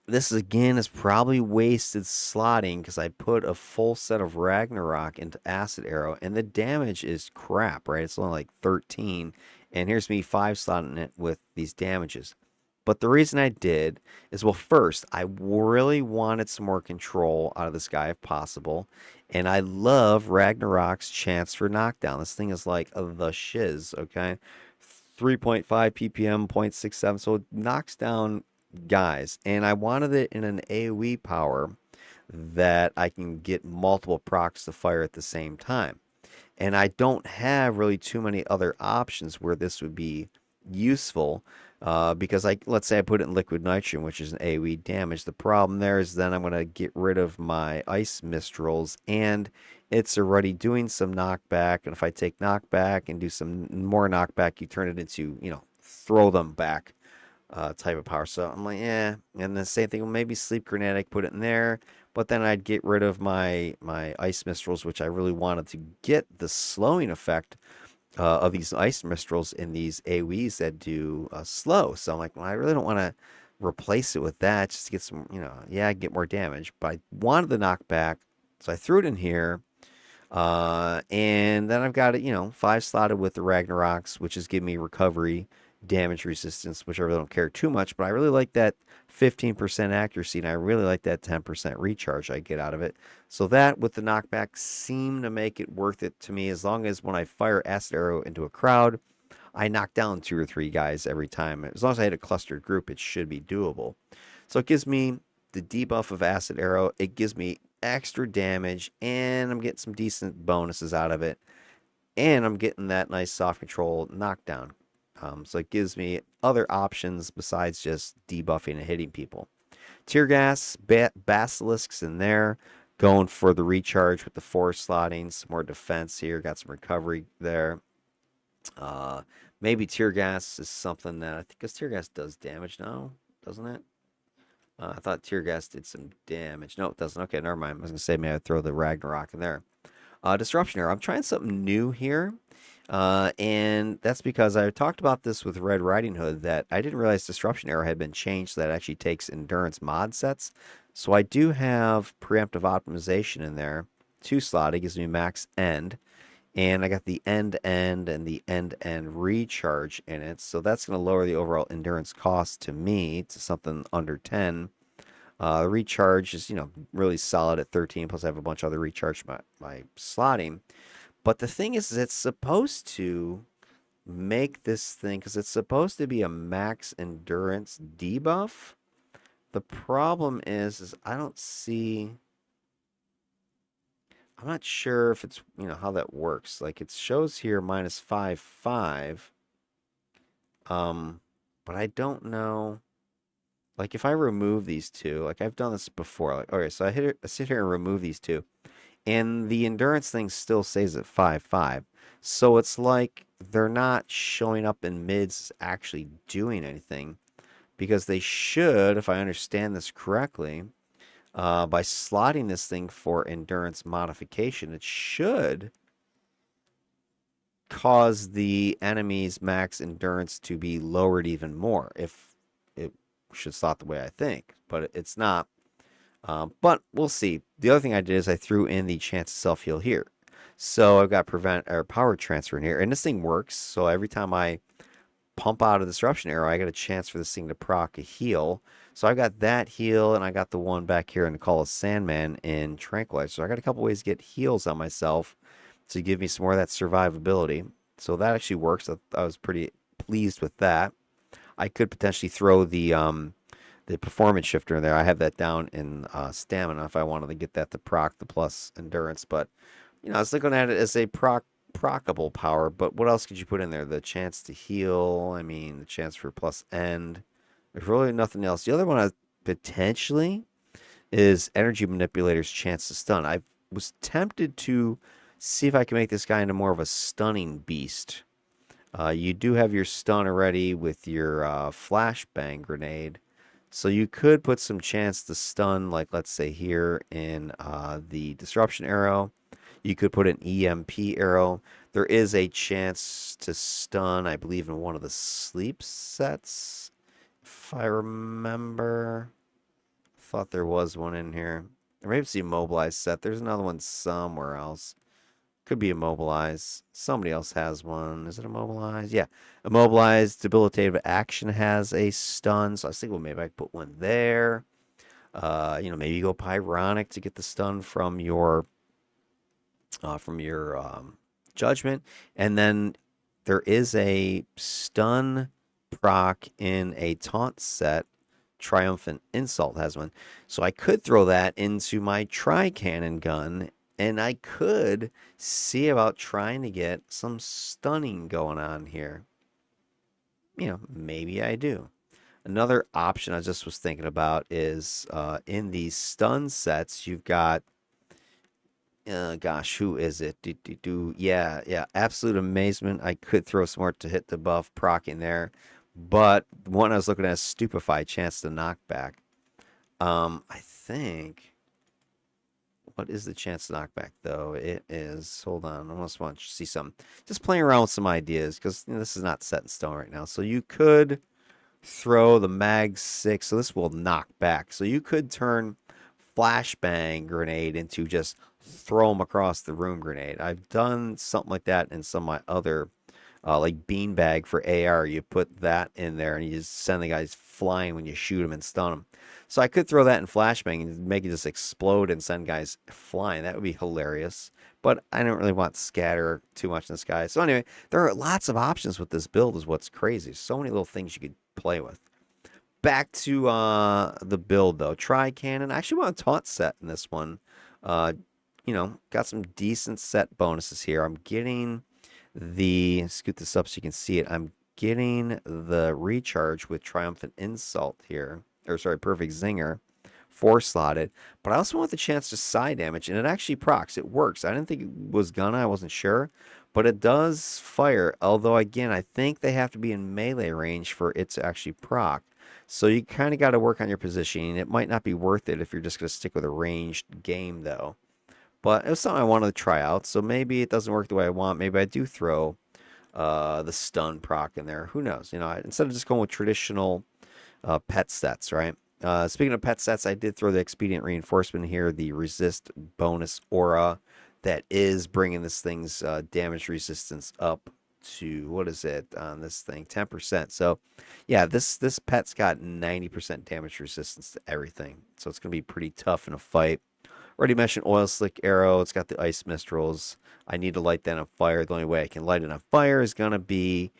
this again is probably wasted slotting because I put a full set of Ragnarok into Acid Arrow and the damage is crap, right? It's only like 13, and here's me 5 slotting it with these damages. But the reason I did is, well, first, I really wanted some more control out of this guy if possible. And I love Ragnarok's chance for knockdown. This thing is like the shiz, okay? 3.5 ppm, 0.67, so it knocks down guys. And I wanted it in an AoE power that I can get multiple procs to fire at the same time. And I don't have really too many other options where this would be useful. Because let's say I put it in liquid nitrogen, which is an AoE damage. The problem there is then I'm going to get rid of my ice mistrals, and it's already doing some knockback. And if I take knockback and do some more knockback, you turn it into, throw them back type of power. So I'm like, yeah. And the same thing, maybe sleep grenade, I put it in there, but then I'd get rid of my ice mistrals, which I really wanted to get the slowing effect of these ice mistrals in these AoEs that do slow. So I'm like, well, I really don't want to replace it with that just to get some, get more damage. But I wanted the knockback, so I threw it in here. And then I've got it, 5 slotted with the Ragnaroks, which is giving me recovery, damage resistance, which I really don't care too much. But I really like that 15% accuracy, and I really like that 10% recharge I get out of it. So that with the knockback seemed to make it worth it to me, as long as when I fire Acid Arrow into a crowd, I knock down 2 or 3 guys every time. As long as I had a clustered group, it should be doable. So it gives me the debuff of Acid Arrow. It gives me extra damage, and I'm getting some decent bonuses out of it. And I'm getting that nice soft control knockdown. So it gives me other options besides just debuffing and hitting people. Tear gas, basilisks in there, going for the recharge with the 4 slotting, some more defense here, got some recovery there. Maybe tear gas is something that I think, because tear gas does damage now, doesn't it? I thought tear gas did some damage. No, it doesn't. Okay, never mind. I was gonna say maybe I'd throw the Ragnarok in there. Disruption arrow. I'm trying something new here. And that's because I talked about this with Red Riding Hood, that I didn't realize Disruption Arrow had been changed, so that actually takes endurance mod sets. So I do have preemptive optimization in there. 2 slot, it gives me max end. And I got the end and the end recharge in it. So that's going to lower the overall endurance cost to me to something under 10. The recharge is, really solid at 13. Plus I have a bunch of other recharge my slotting. But the thing is, it's supposed to make this thing, because it's supposed to be a max endurance debuff. The problem is I don't see, I'm not sure if it's, how that works. Like, it shows here minus 5. But I don't know. Like, if I remove these 2, like I've done this before. Like, okay, so I sit here and remove these 2. And the endurance thing still stays at 5. So it's like they're not showing up in mids actually doing anything. Because they should, if I understand this correctly, by slotting this thing for endurance modification, it should cause the enemy's max endurance to be lowered even more. If it should slot the way I think. But it's not. But we'll see. The other thing I did is I threw in the chance to self-heal here. So I've got prevent or power transfer in here, and this thing works. So every time I pump out a disruption arrow, I get a chance for this thing to proc a heal. So I got that heal, and I got the one back here in the Call of Sandman in Tranquilizer. So I got a couple ways to get heals on myself to give me some more of that survivability. So that actually works. I was pretty pleased with that. I could potentially throw the performance shifter in there. I have that down in stamina if I wanted to get that to proc the plus endurance. But I was looking at it as a procable power. But what else could you put in there? The chance to heal. I mean, the chance for plus end. There's really nothing else. The other one potentially is energy manipulator's chance to stun. I was tempted to see if I can make this guy into more of a stunning beast. You do have your stun already with your flashbang grenade. So you could put some chance to stun, like let's say here in the disruption arrow. You could put an EMP arrow. There is a chance to stun, I believe, in one of the sleep sets, if I remember. Thought there was one in here. Or maybe it's the immobilized set. There's another one somewhere else. Could be immobilized. Somebody else has one. Is it immobilized? Yeah. Immobilized debilitative action has a stun. So I was thinking, well, maybe I could put one there. Maybe you go pyronic to get the stun from your judgment. And then there is a stun proc in a taunt set. Triumphant Insult has one. So I could throw that into my tri-cannon gun, and I could see about trying to get some stunning going on here. Maybe I do. Another option I just was thinking about is in these stun sets, you've got, gosh, who is it? Yeah, Absolute Amazement. I could throw some more to hit the buff proc in there. But the one I was looking at is Stupefy, chance to knock back. I think. What is the chance to knock back, though? It is. Hold on. I almost want to see some. Just playing around with some ideas because this is not set in stone right now. So you could throw the Mag 6. So this will knock back. So you could turn Flashbang Grenade into just throw them across the room grenade. I've done something like that in some of my other like beanbag for AR. You put that in there and you just send the guys flying when you shoot them and stun them. So I could throw that in flashbang and make it just explode and send guys flying. That would be hilarious. But I don't really want to scatter too much in the sky. So anyway, there are lots of options with this build is what's crazy. So many little things you could play with. Back to the build though. Tri-cannon. I actually want a taunt set in this one. Got some decent set bonuses here. I'm getting scoot this up so you can see it. I'm getting the recharge with Triumphant Insult here. Or sorry, Perfect Zinger. 4-slotted. But I also want the chance to side damage, and it actually procs. It works. I didn't think it was gonna. I wasn't sure. But it does fire. Although, again, I think they have to be in melee range for it to actually proc. So you kind of got to work on your positioning. It might not be worth it if you're just going to stick with a ranged game, though. But it was something I wanted to try out. So maybe it doesn't work the way I want. Maybe I do throw the stun proc in there. Who knows? Instead of just going with traditional pet sets, right? Speaking of pet sets, I did throw the Expedient Reinforcement here, the resist bonus aura that is bringing this thing's damage resistance up to, what is it on this thing? 10%. So yeah, this pet's got 90% damage resistance to everything. So it's going to be pretty tough in a fight. Already mentioned Oil Slick Arrow. It's got the Ice Mistrals. I need to light that on fire. The only way I can light it on fire is going to be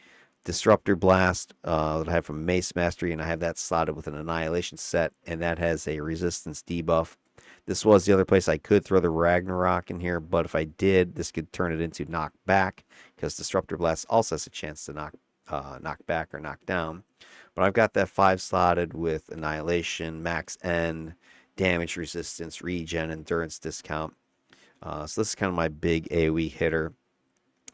Disruptor Blast that I have from Mace Mastery, and I have that slotted with an Annihilation set, and that has a resistance debuff. This was the other place I could throw the Ragnarok in here, but if I did, this could turn it into knock back, because Disruptor Blast also has a chance to knock back or knock down. But I've got that 5 slotted with Annihilation, Max N, damage resistance, regen, endurance discount. So this is kind of my big AoE hitter.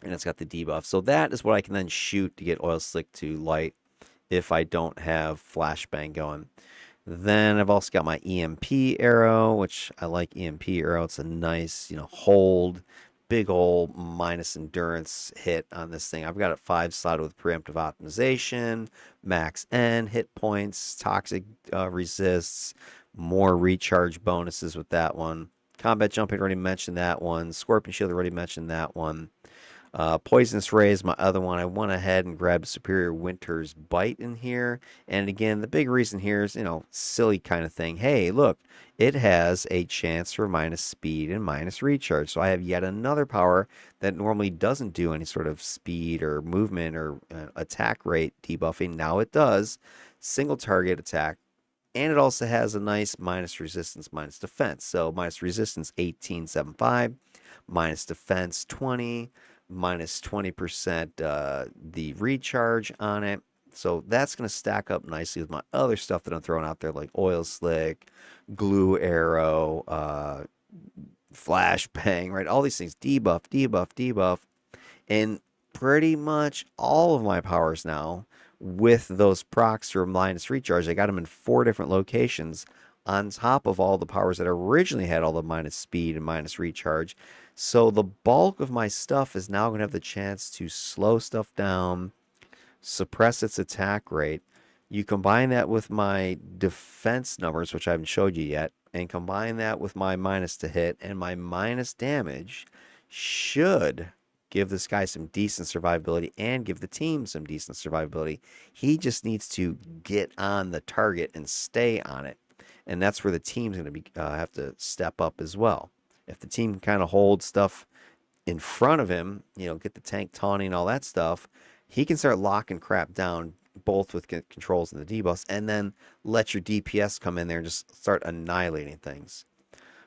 And it's got the debuff. So that is what I can then shoot to get Oil Slick to light if I don't have Flashbang going. Then I've also got my EMP arrow, which I like EMP arrow. It's a nice, hold, big old minus endurance hit on this thing. I've got it 5 slotted with preemptive optimization, max N, hit points, toxic resists, More recharge bonuses with that one. Combat jumping, already mentioned that one. Scorpion shield, already mentioned that one. Poisonous Ray is my other one. I went ahead and grabbed Superior Winter's Bite in here. And again, the big reason here is, silly kind of thing. Hey, look, it has a chance for minus speed and minus recharge. So I have yet another power that normally doesn't do any sort of speed or movement or attack rate debuffing. Now it does. Single target attack. And it also has a nice minus resistance, minus defense. So minus resistance 18.75, minus defense 20, minus 20% the recharge on it. So that's going to stack up nicely with my other stuff that I'm throwing out there, like Oil Slick, Glue Arrow, Flash Bang, right? All these things, debuff, debuff, debuff. And pretty much all of my powers now with those procs for minus recharge, I got them in 4 different locations on top of all the powers that originally had all the minus speed and minus recharge. So the bulk of my stuff is now going to have the chance to slow stuff down, suppress its attack rate. You combine that with my defense numbers, which I haven't showed you yet, and combine that with my minus to hit and my minus damage, should give this guy some decent survivability and give the team some decent survivability. He just needs to get on the target and stay on it. And that's where the team's going to be have to step up as well. If the team can kind of hold stuff in front of him, get the tank taunting and all that stuff, he can start locking crap down both with controls and the debuffs, and then let your DPS come in there and just start annihilating things.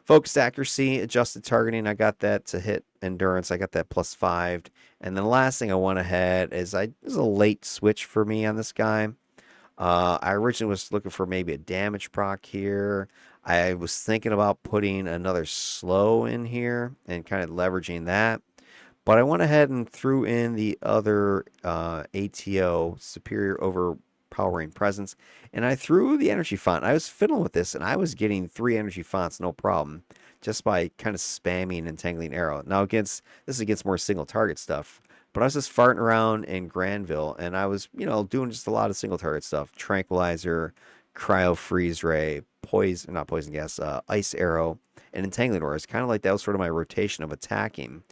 Focused accuracy, adjusted targeting, I got that to hit endurance. I got that +5. And then the last thing I went ahead is this is a late switch for me on this guy. I originally was looking for maybe a damage proc here. I was thinking about putting another slow in here and kind of leveraging that. But I went ahead and threw in the other ATO, Superior Overpowering Presence, and I threw the energy font. I was fiddling with this, and I was getting 3 energy fonts, no problem, just by kind of spamming Entangling Arrow. Now, this is against more single target stuff, but I was just farting around in Granville, and I was, doing just a lot of single target stuff. Tranquilizer, Cryo Freeze Ray, not Poison Gas, Ice Arrow, and Entangling Aura. It's kind of like that was sort of my rotation of attacking.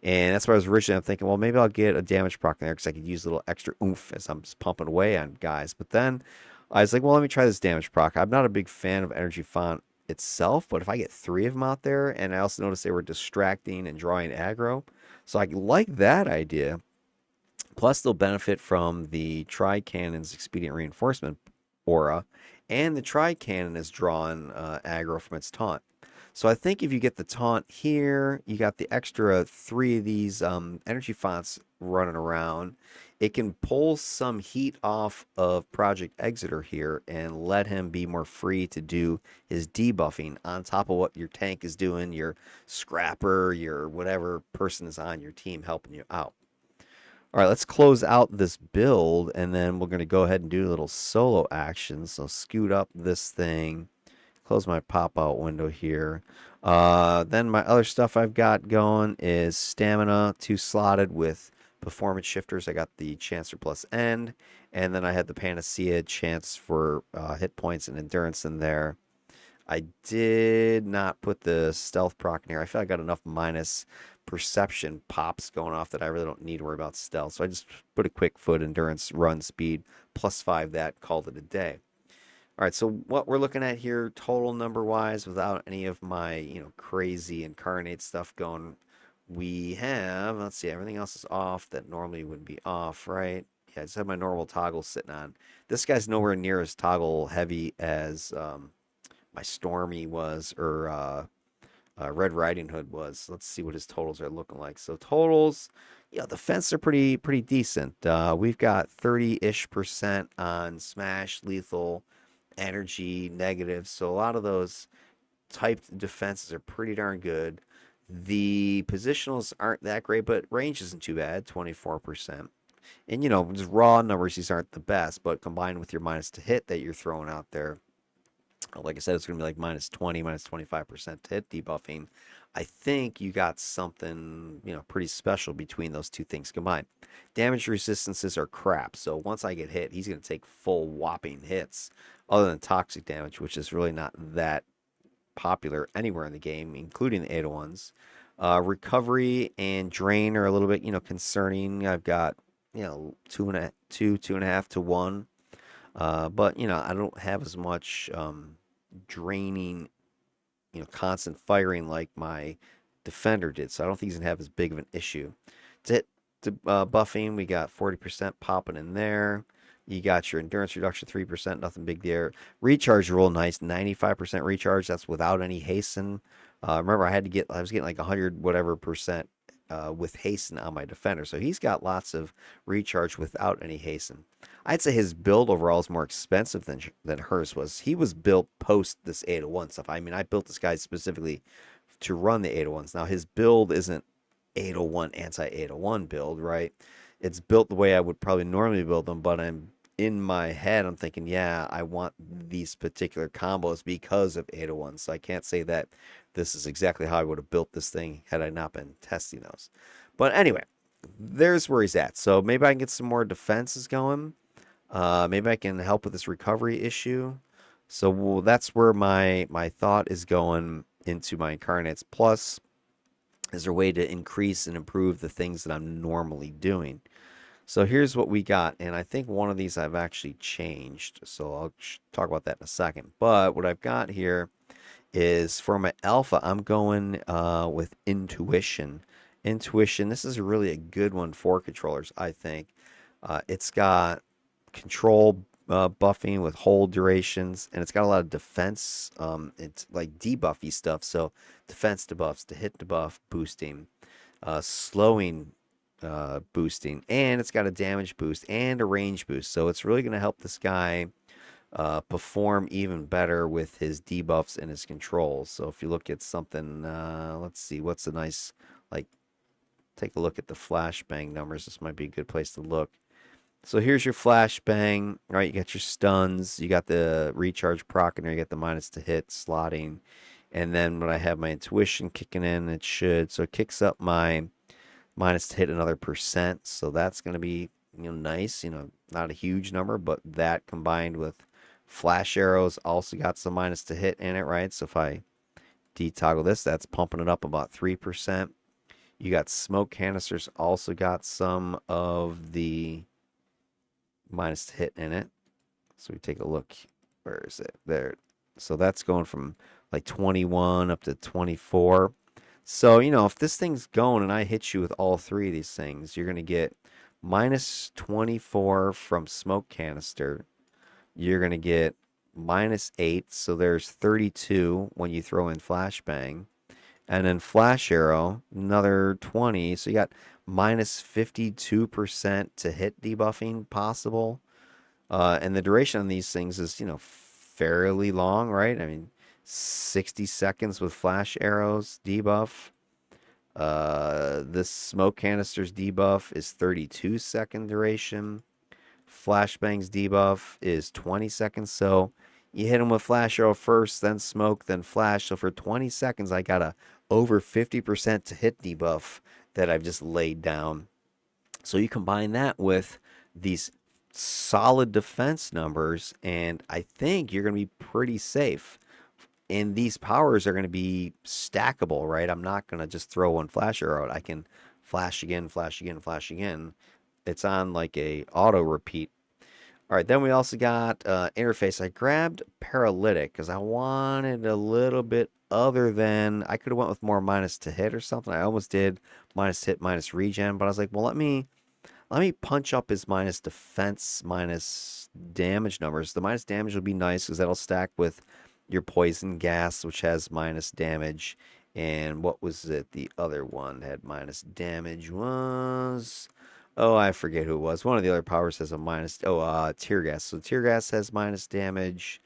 And that's why I was originally thinking, well, maybe I'll get a damage proc in there because I could use a little extra oomph as I'm just pumping away on guys. But then I was like, well, let me try this damage proc. I'm not a big fan of Energy Font itself, but if I get 3 of them out there, and I also noticed they were distracting and drawing aggro, so I like that idea. Plus, they'll benefit from the Tri-Cannon's Expedient Reinforcement aura, and the Tri-Cannon is drawing aggro from its taunt. So I think if you get the taunt here, you got the extra 3 of these energy fonts running around, it can pull some heat off of Project EXETER here and let him be more free to do his debuffing on top of what your tank is doing, your scrapper, your whatever person is on your team helping you out. All right, let's close out this build, and then we're going to go ahead and do a little solo action. So scoot up this thing. Close my pop-out window here. Then my other stuff I've got going is stamina, 2 slotted with performance shifters. I got the Chancer plus End, and then I had the Panacea chance for hit points and endurance in there. I did not put the stealth proc in here. I feel like I got enough minus perception pops going off that I really don't need to worry about stealth. So I just put a quick foot, endurance, run speed, +5 that, called it a day. All right, so what we're looking at here, total number-wise, without any of my, crazy incarnate stuff going, we have, let's see, everything else is off that normally would be off, right? Yeah, I just have my normal toggle sitting on. This guy's nowhere near as toggle heavy as my Stormy was, or Red Riding Hood was. Let's see what his totals are looking like. So totals, the fence are pretty decent. We've got 30-ish% on Smash, Lethal, Energy, Negative. So a lot of those typed defenses are pretty darn good. The positionals aren't that great, but range isn't too bad, 24%. And, just raw numbers, these aren't the best, but combined with your minus to hit that you're throwing out there, Like I said, it's going to be like minus 20, minus 25% to hit debuffing. I think you got something, pretty special between those two things combined. Damage resistances are crap. So once I get hit, he's going to take full whopping hits, other than toxic damage, which is really not that popular anywhere in the game, including the 801s. Recovery and drain are a little bit, concerning. I've got, 2.5 to 1. But I don't have as much draining, constant firing like my defender did. So I don't think he's gonna have as big of an issue. To hit buffing, we got 40% popping in there. You got your endurance reduction 3%, nothing big there. Recharge real nice, 95% recharge. That's without any hasten. Remember, I was getting like 100 whatever percent with hasten on my defender. So he's got lots of recharge without any hasten. I'd say his build overall is more expensive than hers was. He was built post this 801 stuff. I mean, I built this guy specifically to run the 801s. Now his build isn't 801 anti-801 build, right? It's built the way I would probably normally build them, but I'm in my head, I'm thinking, yeah, I want these particular combos because of 801. So I can't say that this is exactly how I would have built this thing had I not been testing those. But anyway, there's where he's at. So maybe I can get some more defenses going. Maybe I can help with this recovery issue. So that's where my thought is going into my incarnates. Plus, is there a way to increase and improve the things that I'm normally doing? So here's what we got, and I think one of these I've actually changed, so I'll talk about that in a second. But what I've got here is for my alpha, I'm going with intuition. Intuition, this is really a good one for controllers, I think. It's got control buffing with hold durations, and it's got a lot of defense. It's like debuffy stuff, so defense debuffs, to hit debuff boosting, slowing boosting, and it's got a damage boost and a range boost. So it's really going to help this guy perform even better with his debuffs and his controls. So if you look at something, let's see, what's a nice, like, take a look at the flashbang numbers. This might be a good place to look. So here's your flashbang, right? You got your stuns, you got the recharge proc, and you got the minus to hit slotting. And then when I have my intuition kicking in, so it kicks up my minus to hit another percent. So that's going to be, nice, not a huge number, but that combined with flash arrows also got some minus to hit in it, right? So if I detoggle this, that's pumping it up about 3%. You got smoke canisters, also got some of the minus to hit in it. So we take a look. Where is it? There. So that's going from like 21 up to 24. So, if this thing's going and I hit you with all three of these things, you're going to get minus 24 from smoke canister. You're going to get minus 8. So there's 32 when you throw in flashbang. And then flash arrow, another 20. So you got minus 52% to hit debuffing possible. And the duration on these things is, fairly long, right? I mean, 60 seconds with flash arrows debuff. This smoke canister's debuff is 32-second duration. Flashbang's debuff is 20 seconds. So you hit him with flash arrow first, then smoke, then flash. So for 20 seconds, I got a over 50% to hit debuff that I've just laid down. So you combine that with these solid defense numbers, and I think you're going to be pretty safe. And these powers are going to be stackable, right? I'm not going to just throw one flash arrow out. I can flash again, flash again, flash again. It's on like a auto repeat. All right, then we also got interface. I grabbed paralytic because I wanted a little bit other than, I could have went with more minus to hit or something. I almost did minus hit, minus regen, but I was like, well, let me punch up his minus defense, minus damage numbers. The minus damage would be nice because that'll stack with your poison gas, which has minus damage. And what was it? The other one had minus damage was, oh, I forget who it was. One of the other powers has a minus, tear gas. So tear gas has minus damage.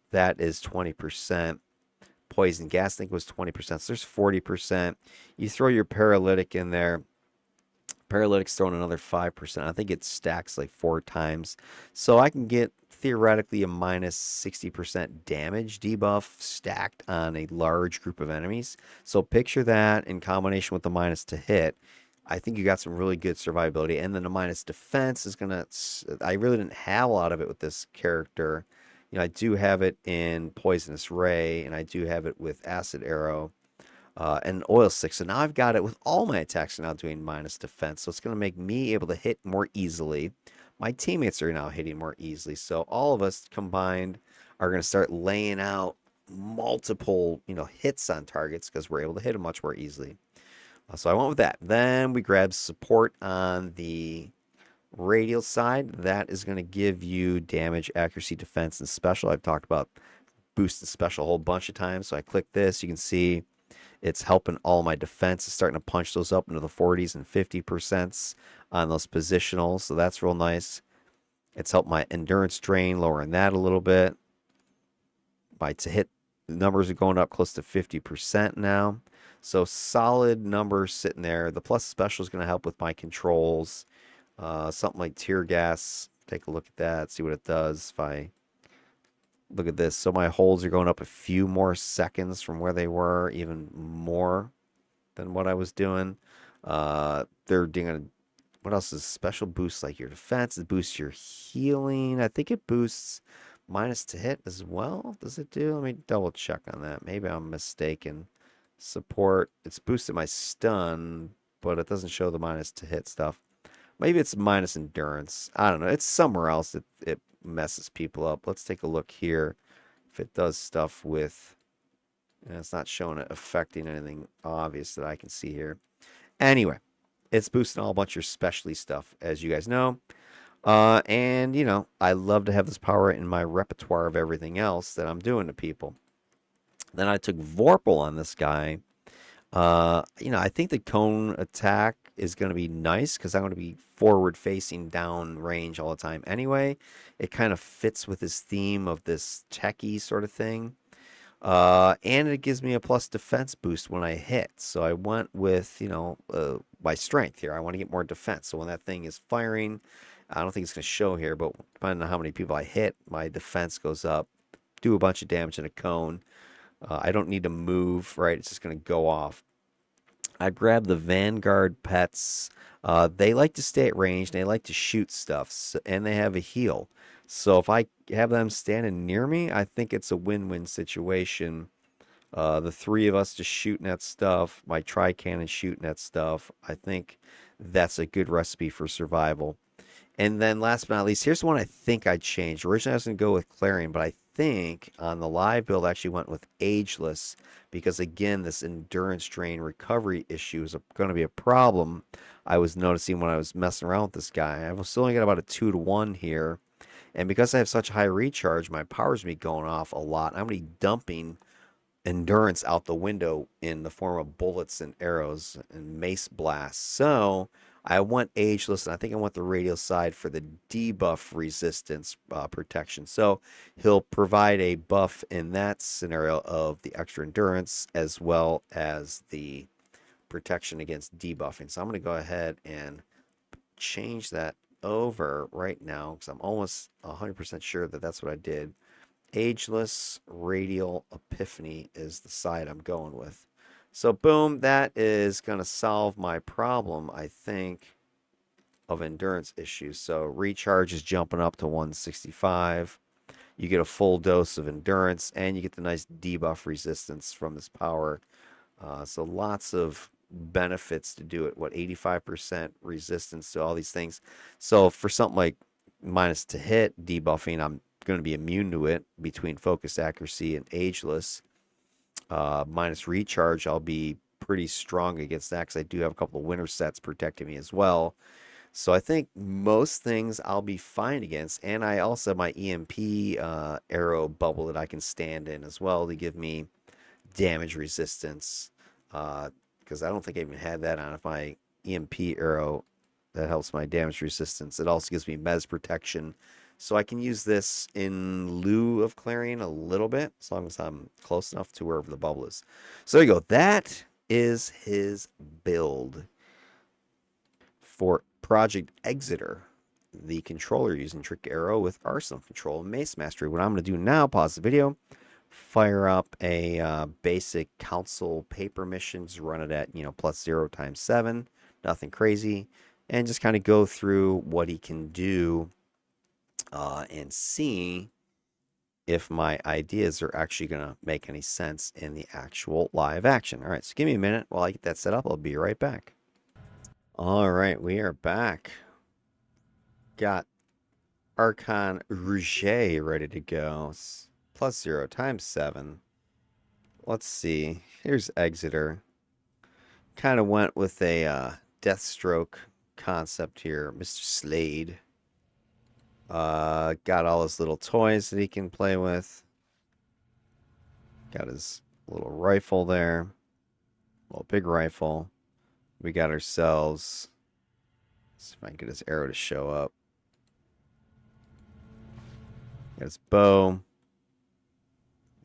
That is 20%. Poison gas, I think, was 20%. So there's 40%. You throw your paralytic in there. Paralytic's throwing another 5%. I think it stacks like 4 times. So I can get theoretically a minus 60% damage debuff stacked on a large group of enemies. So picture that in combination with the minus to hit. I think you got some really good survivability. And then the minus defense is going to... I really didn't have a lot of it with this character. You know, I do have it in Poisonous Ray, and I do have it with Acid Arrow. And Oil Stick. So now I've got it with all my attacks now doing minus defense. So it's going to make me able to hit more easily. My teammates are now hitting more easily. So all of us combined are going to start laying out multiple, hits on targets because we're able to hit them much more easily. So I went with that. Then we grabbed support on the radial side. That is going to give you damage, accuracy, defense, and special. I've talked about boost and special a whole bunch of times. So I click this. You can see it's helping all my defense. It's starting to punch those up into the 40s and 50% on those positionals. So that's real nice. It's helped my endurance drain, lowering that a little bit. My to hit numbers are going up close to 50% now. So solid numbers sitting there. The plus special is going to help with my controls. Something like tear gas. Take a look at that. See what it does if I look at this. So my holds are going up a few more seconds from where they were, even more than what I was doing. They're doing what else is special boosts like your defense? It boosts your healing. I think it boosts minus to hit as well. Does it do? Let me double check on that. Maybe I'm mistaken. Support. It's boosted my stun, but it doesn't show the minus to hit stuff. Maybe it's minus endurance. I don't know. It's somewhere else that it messes people up. Let's take a look here if it does stuff with... it's not showing it affecting anything obvious that I can see here. Anyway, it's boosting all a bunch of your specialty stuff, as you guys know. And, I love to have this power in my repertoire of everything else that I'm doing to people. Then I took Vorpal on this guy. I think the cone attack is going to be nice because I'm going to be forward facing down range all the time anyway. It kind of fits with his theme of this techie sort of thing. And it gives me a plus defense boost when I hit. So I went with, my strength here. I want to get more defense. So when that thing is firing, I don't think it's going to show here, but depending on how many people I hit, my defense goes up. Do a bunch of damage in a cone. I don't need to move, right? It's just going to go off. I grabbed the Vanguard pets. They like to stay at range. And they like to shoot stuff, and they have a heal. So if I have them standing near me, I think it's a win-win situation. The three of us just shooting at stuff, my tri-cannon shooting at stuff. I think that's a good recipe for survival. And then last but not least, here's the one I think I'd change. Originally I was going to go with Clarion, but I think on the live build I actually went with Ageless because, again, this endurance drain recovery issue is going to be a problem I was noticing when I was messing around with this guy. I've still only got about a 2-to-1 here. And because I have such high recharge, my power's going to be going off a lot. I'm going to be dumping endurance out the window in the form of bullets and arrows and mace blasts. So I went Ageless, and I think I went the radial side for the debuff resistance protection. So he'll provide a buff in that scenario of the extra endurance as well as the protection against debuffing. So I'm going to go ahead and change that over right now because I'm almost 100% sure that that's what I did. Ageless Radial Epiphany is the side I'm going with. So boom, that is going to solve my problem, I think, of endurance issues. So recharge is jumping up to 165. You get a full dose of endurance, and you get the nice debuff resistance from this power. So lots of benefits to do it. 85% resistance to all these things. So for something like minus to hit debuffing, I'm going to be immune to it between focused accuracy and Ageless. Minus recharge, I'll be pretty strong against that because I do have a couple of winter sets protecting me as well. So I think most things I'll be fine against. And I also have my EMP arrow bubble that I can stand in as well to give me damage resistance. Because I don't think I even had that on. If my EMP arrow, that helps my damage resistance. It also gives me MIDS protection. So I can use this in lieu of Clarion a little bit, as long as I'm close enough to wherever the bubble is. So there you go. That is his build for Project EXETER. the controller using Trick Arrow with Arsenal Control and Mace Mastery. What I'm going to do now, pause the video, fire up a basic council paper missions, run it at, +0 times 7, nothing crazy, and just kind of go through what he can do and see if my ideas are actually going to make any sense in the actual live action. All right, so give me a minute while I get that set up. I'll be right back. All right, we are back. Got Archon Rouge ready to go. +0 times 7. Let's see. Here's Exeter. Kind of went with a Deathstroke concept here. Mr. Slade. Got all his little toys that he can play with. Got his little rifle there. Little big rifle. We got ourselves. Let's see if I can get his arrow to show up. Got his bow.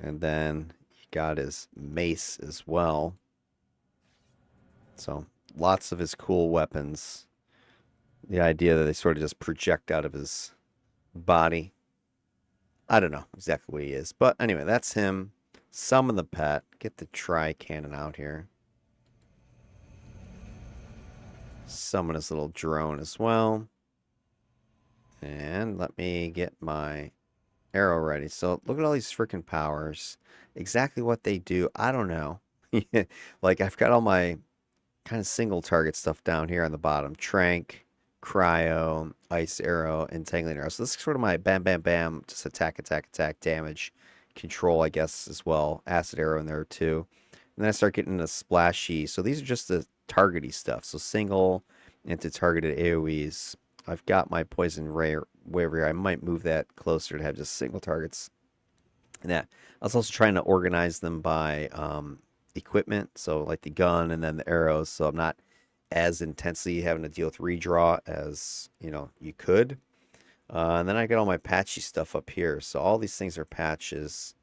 And then he got his mace as well. So lots of his cool weapons. The idea that they sort of just project out of his body. I don't know exactly what he is. But anyway, that's him. Summon the pet. Get the tri-cannon out here. Summon his little drone as well. And let me get my arrow ready. So look at all these freaking powers. Exactly what they do, I don't know. Like I've got all my kind of single target stuff down here on the bottom. Trank, cryo, ice arrow, entangling arrow. So this is sort of my bam, bam, bam, just attack, attack, attack, damage, control, I guess, as well. Acid arrow in there too. And then I start getting the splashy. So these are just the targety stuff. So single into targeted AoEs. I've got my poison ray wave here. I might move that closer to have just single targets. And that I was also trying to organize them by equipment, so like the gun and then the arrows, so I'm not as intensely having to deal with redraw as you could. And then I got all my patchy stuff up here, so all these things are patches.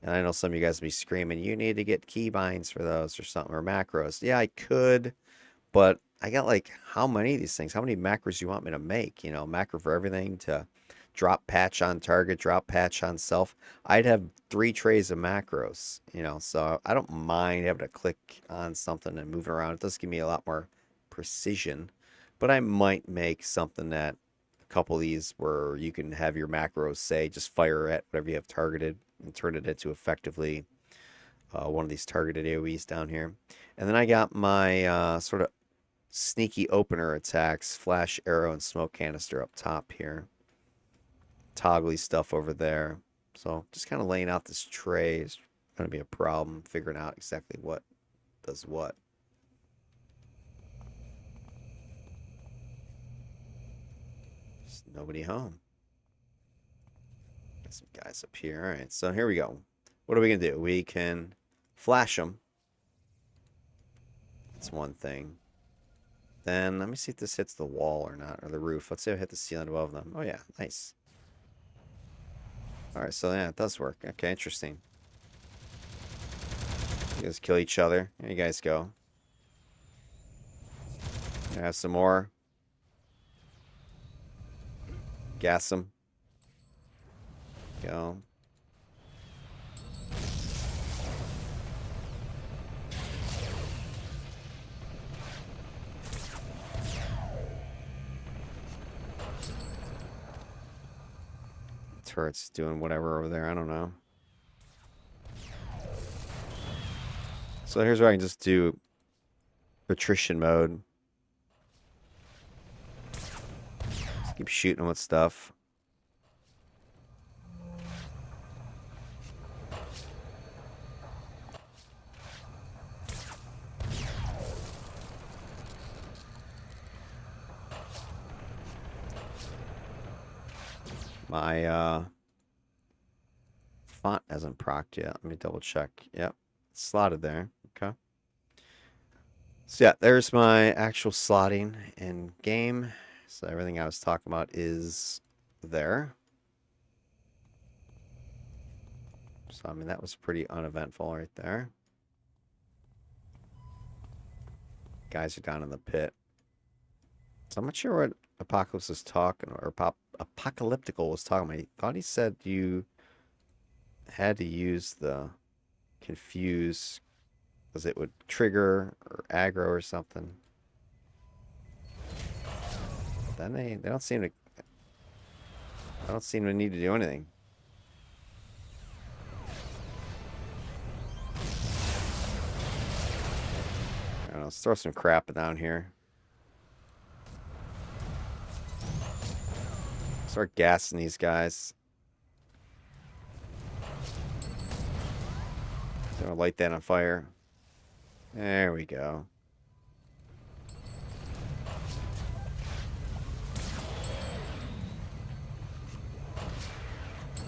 And I know some of you guys will be screaming, you need to get keybinds for those or something, or macros. Yeah, I could, but I got like, how many of these things? How many macros do you want me to make? Macro for everything to drop patch on target, drop patch on self. I'd have 3 trays of macros, so I don't mind having to click on something and move it around. It does give me a lot more precision, but I might make something that a couple of these where you can have your macros say just fire at whatever you have targeted and turn it into effectively one of these targeted AoEs down here. And then I got my sort of sneaky opener attacks, flash arrow and smoke canister up top here. Toggly stuff over there. So just kind of laying out this tray is going to be a problem, figuring out exactly what does what. There's nobody home. Got some guys up here. All right, so here we go. What are we going to do? We can flash them. That's one thing. Then let me see if this hits the wall or not, or the roof. Let's see if I hit the ceiling above them. Oh yeah, nice. Alright, so yeah, it does work. Okay, interesting. You guys kill each other. There you guys go. Have some more. Gas them. Go. Turret's doing whatever over there. I don't know. So here's where I can just do attrition mode. Just keep shooting with stuff. My font hasn't procced yet. Let me double check. Yep, it's slotted there. Okay. So yeah, there's my actual slotting in game. So everything I was talking about is there. So I mean, that was pretty uneventful right there. Guys are down in the pit. So I'm not sure what Apocalypse was talking, or Apocalyptical was talking about. I thought he said you had to use the confuse because it would trigger or aggro or something. But then they don't seem to. I don't seem to need to do anything. I don't know, let's throw some crap down here. Start gassing these guys. Gonna light that on fire. There we go.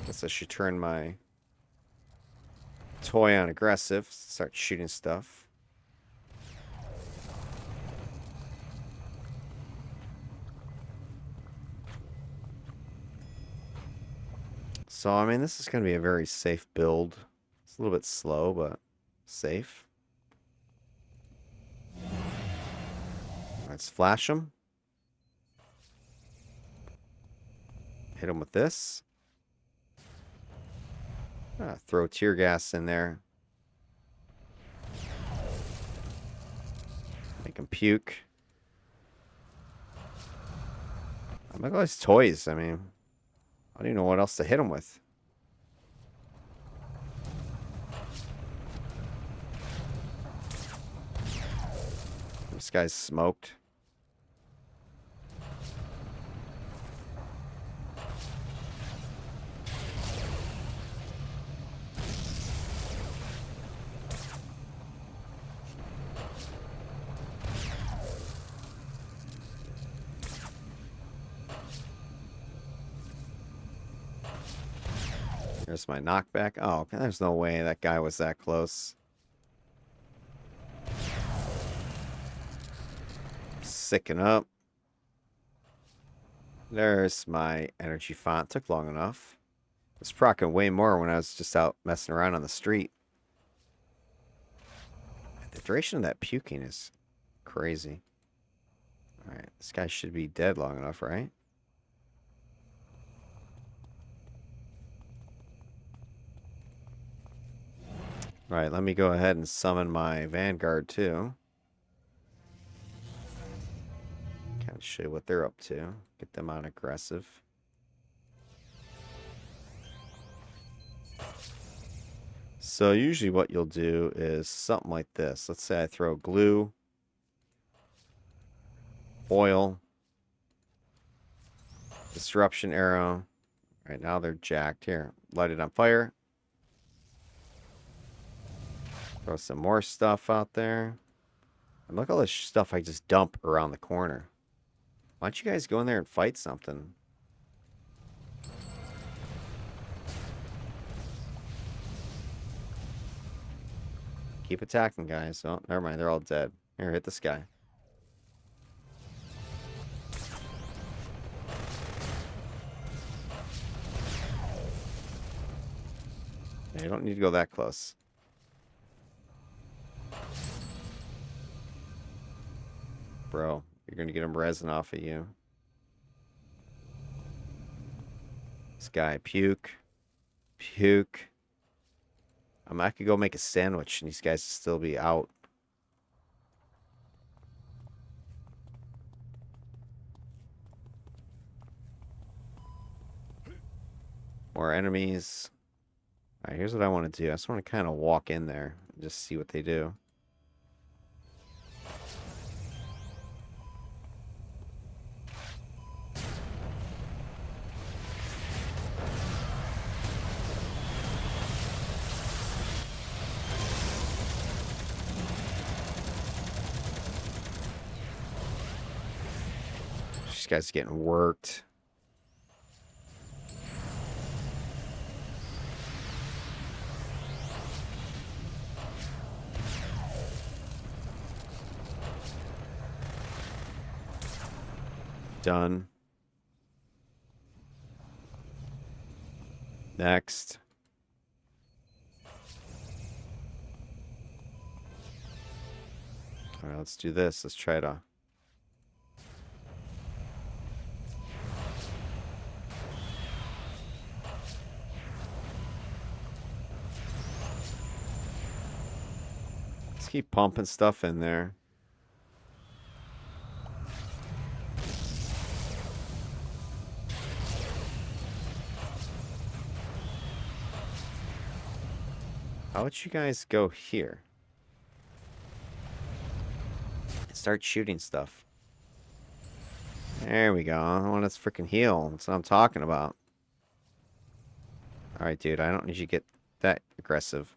Guess I should turn my toy on aggressive. Start shooting stuff. So, I mean, this is going to be a very safe build. It's a little bit slow, but safe. Let's flash them. Hit them with this. Throw tear gas in there. Make them puke. Look at all these toys. I mean, I don't even know what else to hit them with. This guy's smoked. There's my knockback. Oh, there's no way that guy was that close. Sicken up. There's my energy font. Took long enough. I was procking way more when I was just out messing around on the street. The duration of that puking is crazy. Alright, this guy should be dead long enough, right? Alright, let me go ahead and summon my Vanguard too. Kind of show you what they're up to. Get them on aggressive. So usually what you'll do is something like this. Let's say I throw glue, oil, disruption arrow. Right now they're jacked. Here, light it on fire. Throw some more stuff out there. And look at all this stuff I just dump around the corner. Why don't you guys go in there and fight something? Keep attacking, guys. Oh, never mind. They're all dead. Here, hit this guy. Yeah, you don't need to go that close. Bro, you're going to get him resin off of you. This guy, puke. Puke. I could go make a sandwich and these guys would still be out. More enemies. Alright, here's what I want to do. I just want to kind of walk in there and just see what they do. This guy's getting worked. Done. Next. All right, let's do this. Let's try to keep pumping stuff in there. How would you guys go here? Start shooting stuff. There we go. I want us freaking heal. That's what I'm talking about. Alright, dude. I don't need you to get that aggressive.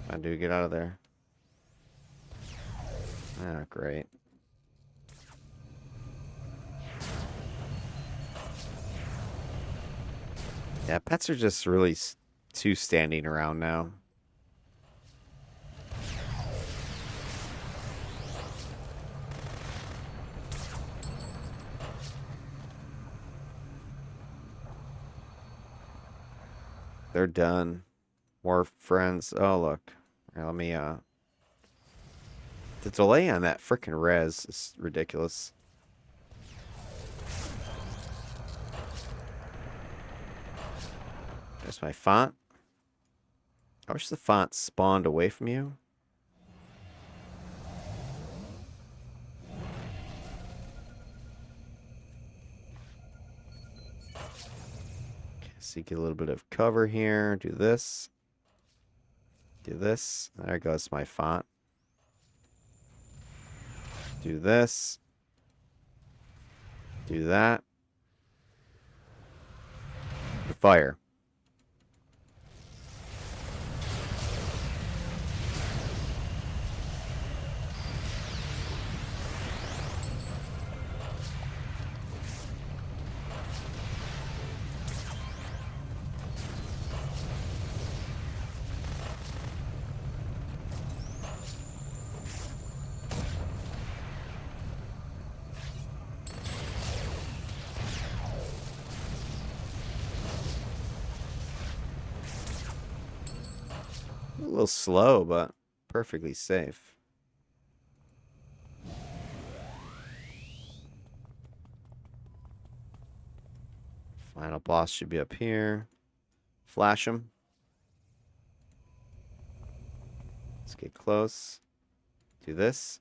Come on, dude. Get out of there. Ah, great. Yeah, pets are just really too standing around now. They're done. More friends. Oh, look. Here, let me, the delay on that frickin' res is ridiculous. There's my font. I wish the font spawned away from you. Okay, so you get a little bit of cover here. Do this. Do this. There goes my font. Do this. Do that. Fire. A little slow, but perfectly safe. Final boss should be up here. Flash him. Let's get close. Do this.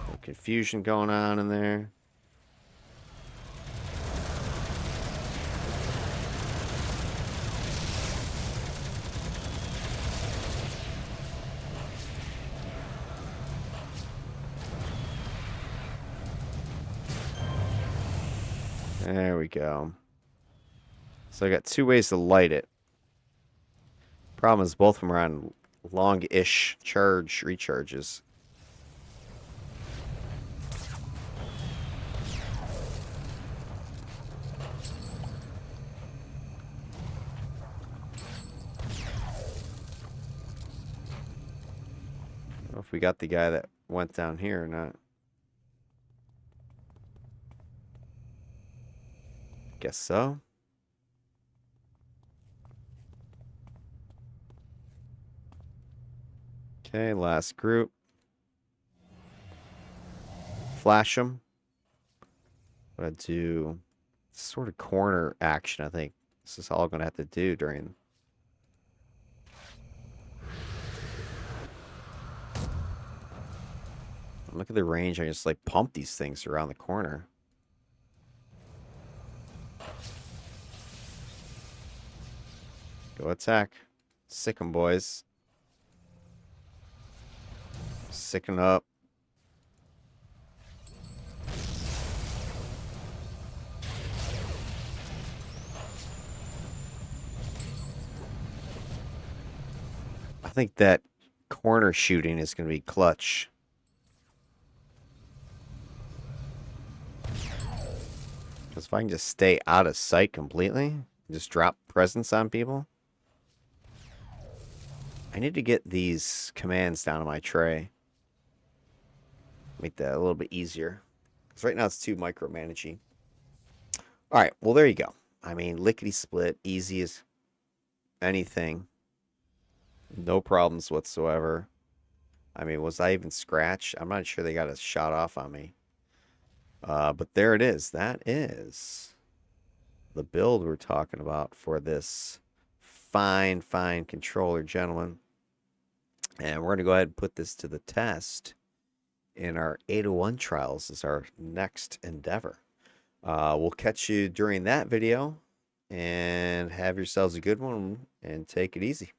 No confusion going on in there. There we go. So I got two ways to light it. Problem is both of them are on long-ish recharges. I don't know if we got the guy that went down here or not. Guess so. Okay, last group. Flash them. I'm gonna do sort of corner action, I think. This is all I'm gonna have to do during. Look at the range. I just like pump these things around the corner. Go attack. Sick 'em, boys. Sicken up. I think that corner shooting is going to be clutch. Because if I can just stay out of sight completely, just drop presence on people. I need to get these commands down on my tray. Make that a little bit easier. Because right now it's too micromanaging. Alright, well there you go. I mean, lickety split, easy as anything. No problems whatsoever. I mean, was I even scratched? I'm not sure they got a shot off on me. But there it is. That is the build we're talking about for this fine controller, gentlemen. And we're going to go ahead and put this to the test in our 801 trials as our next endeavor. We'll catch you during that video, and have yourselves a good one and take it easy.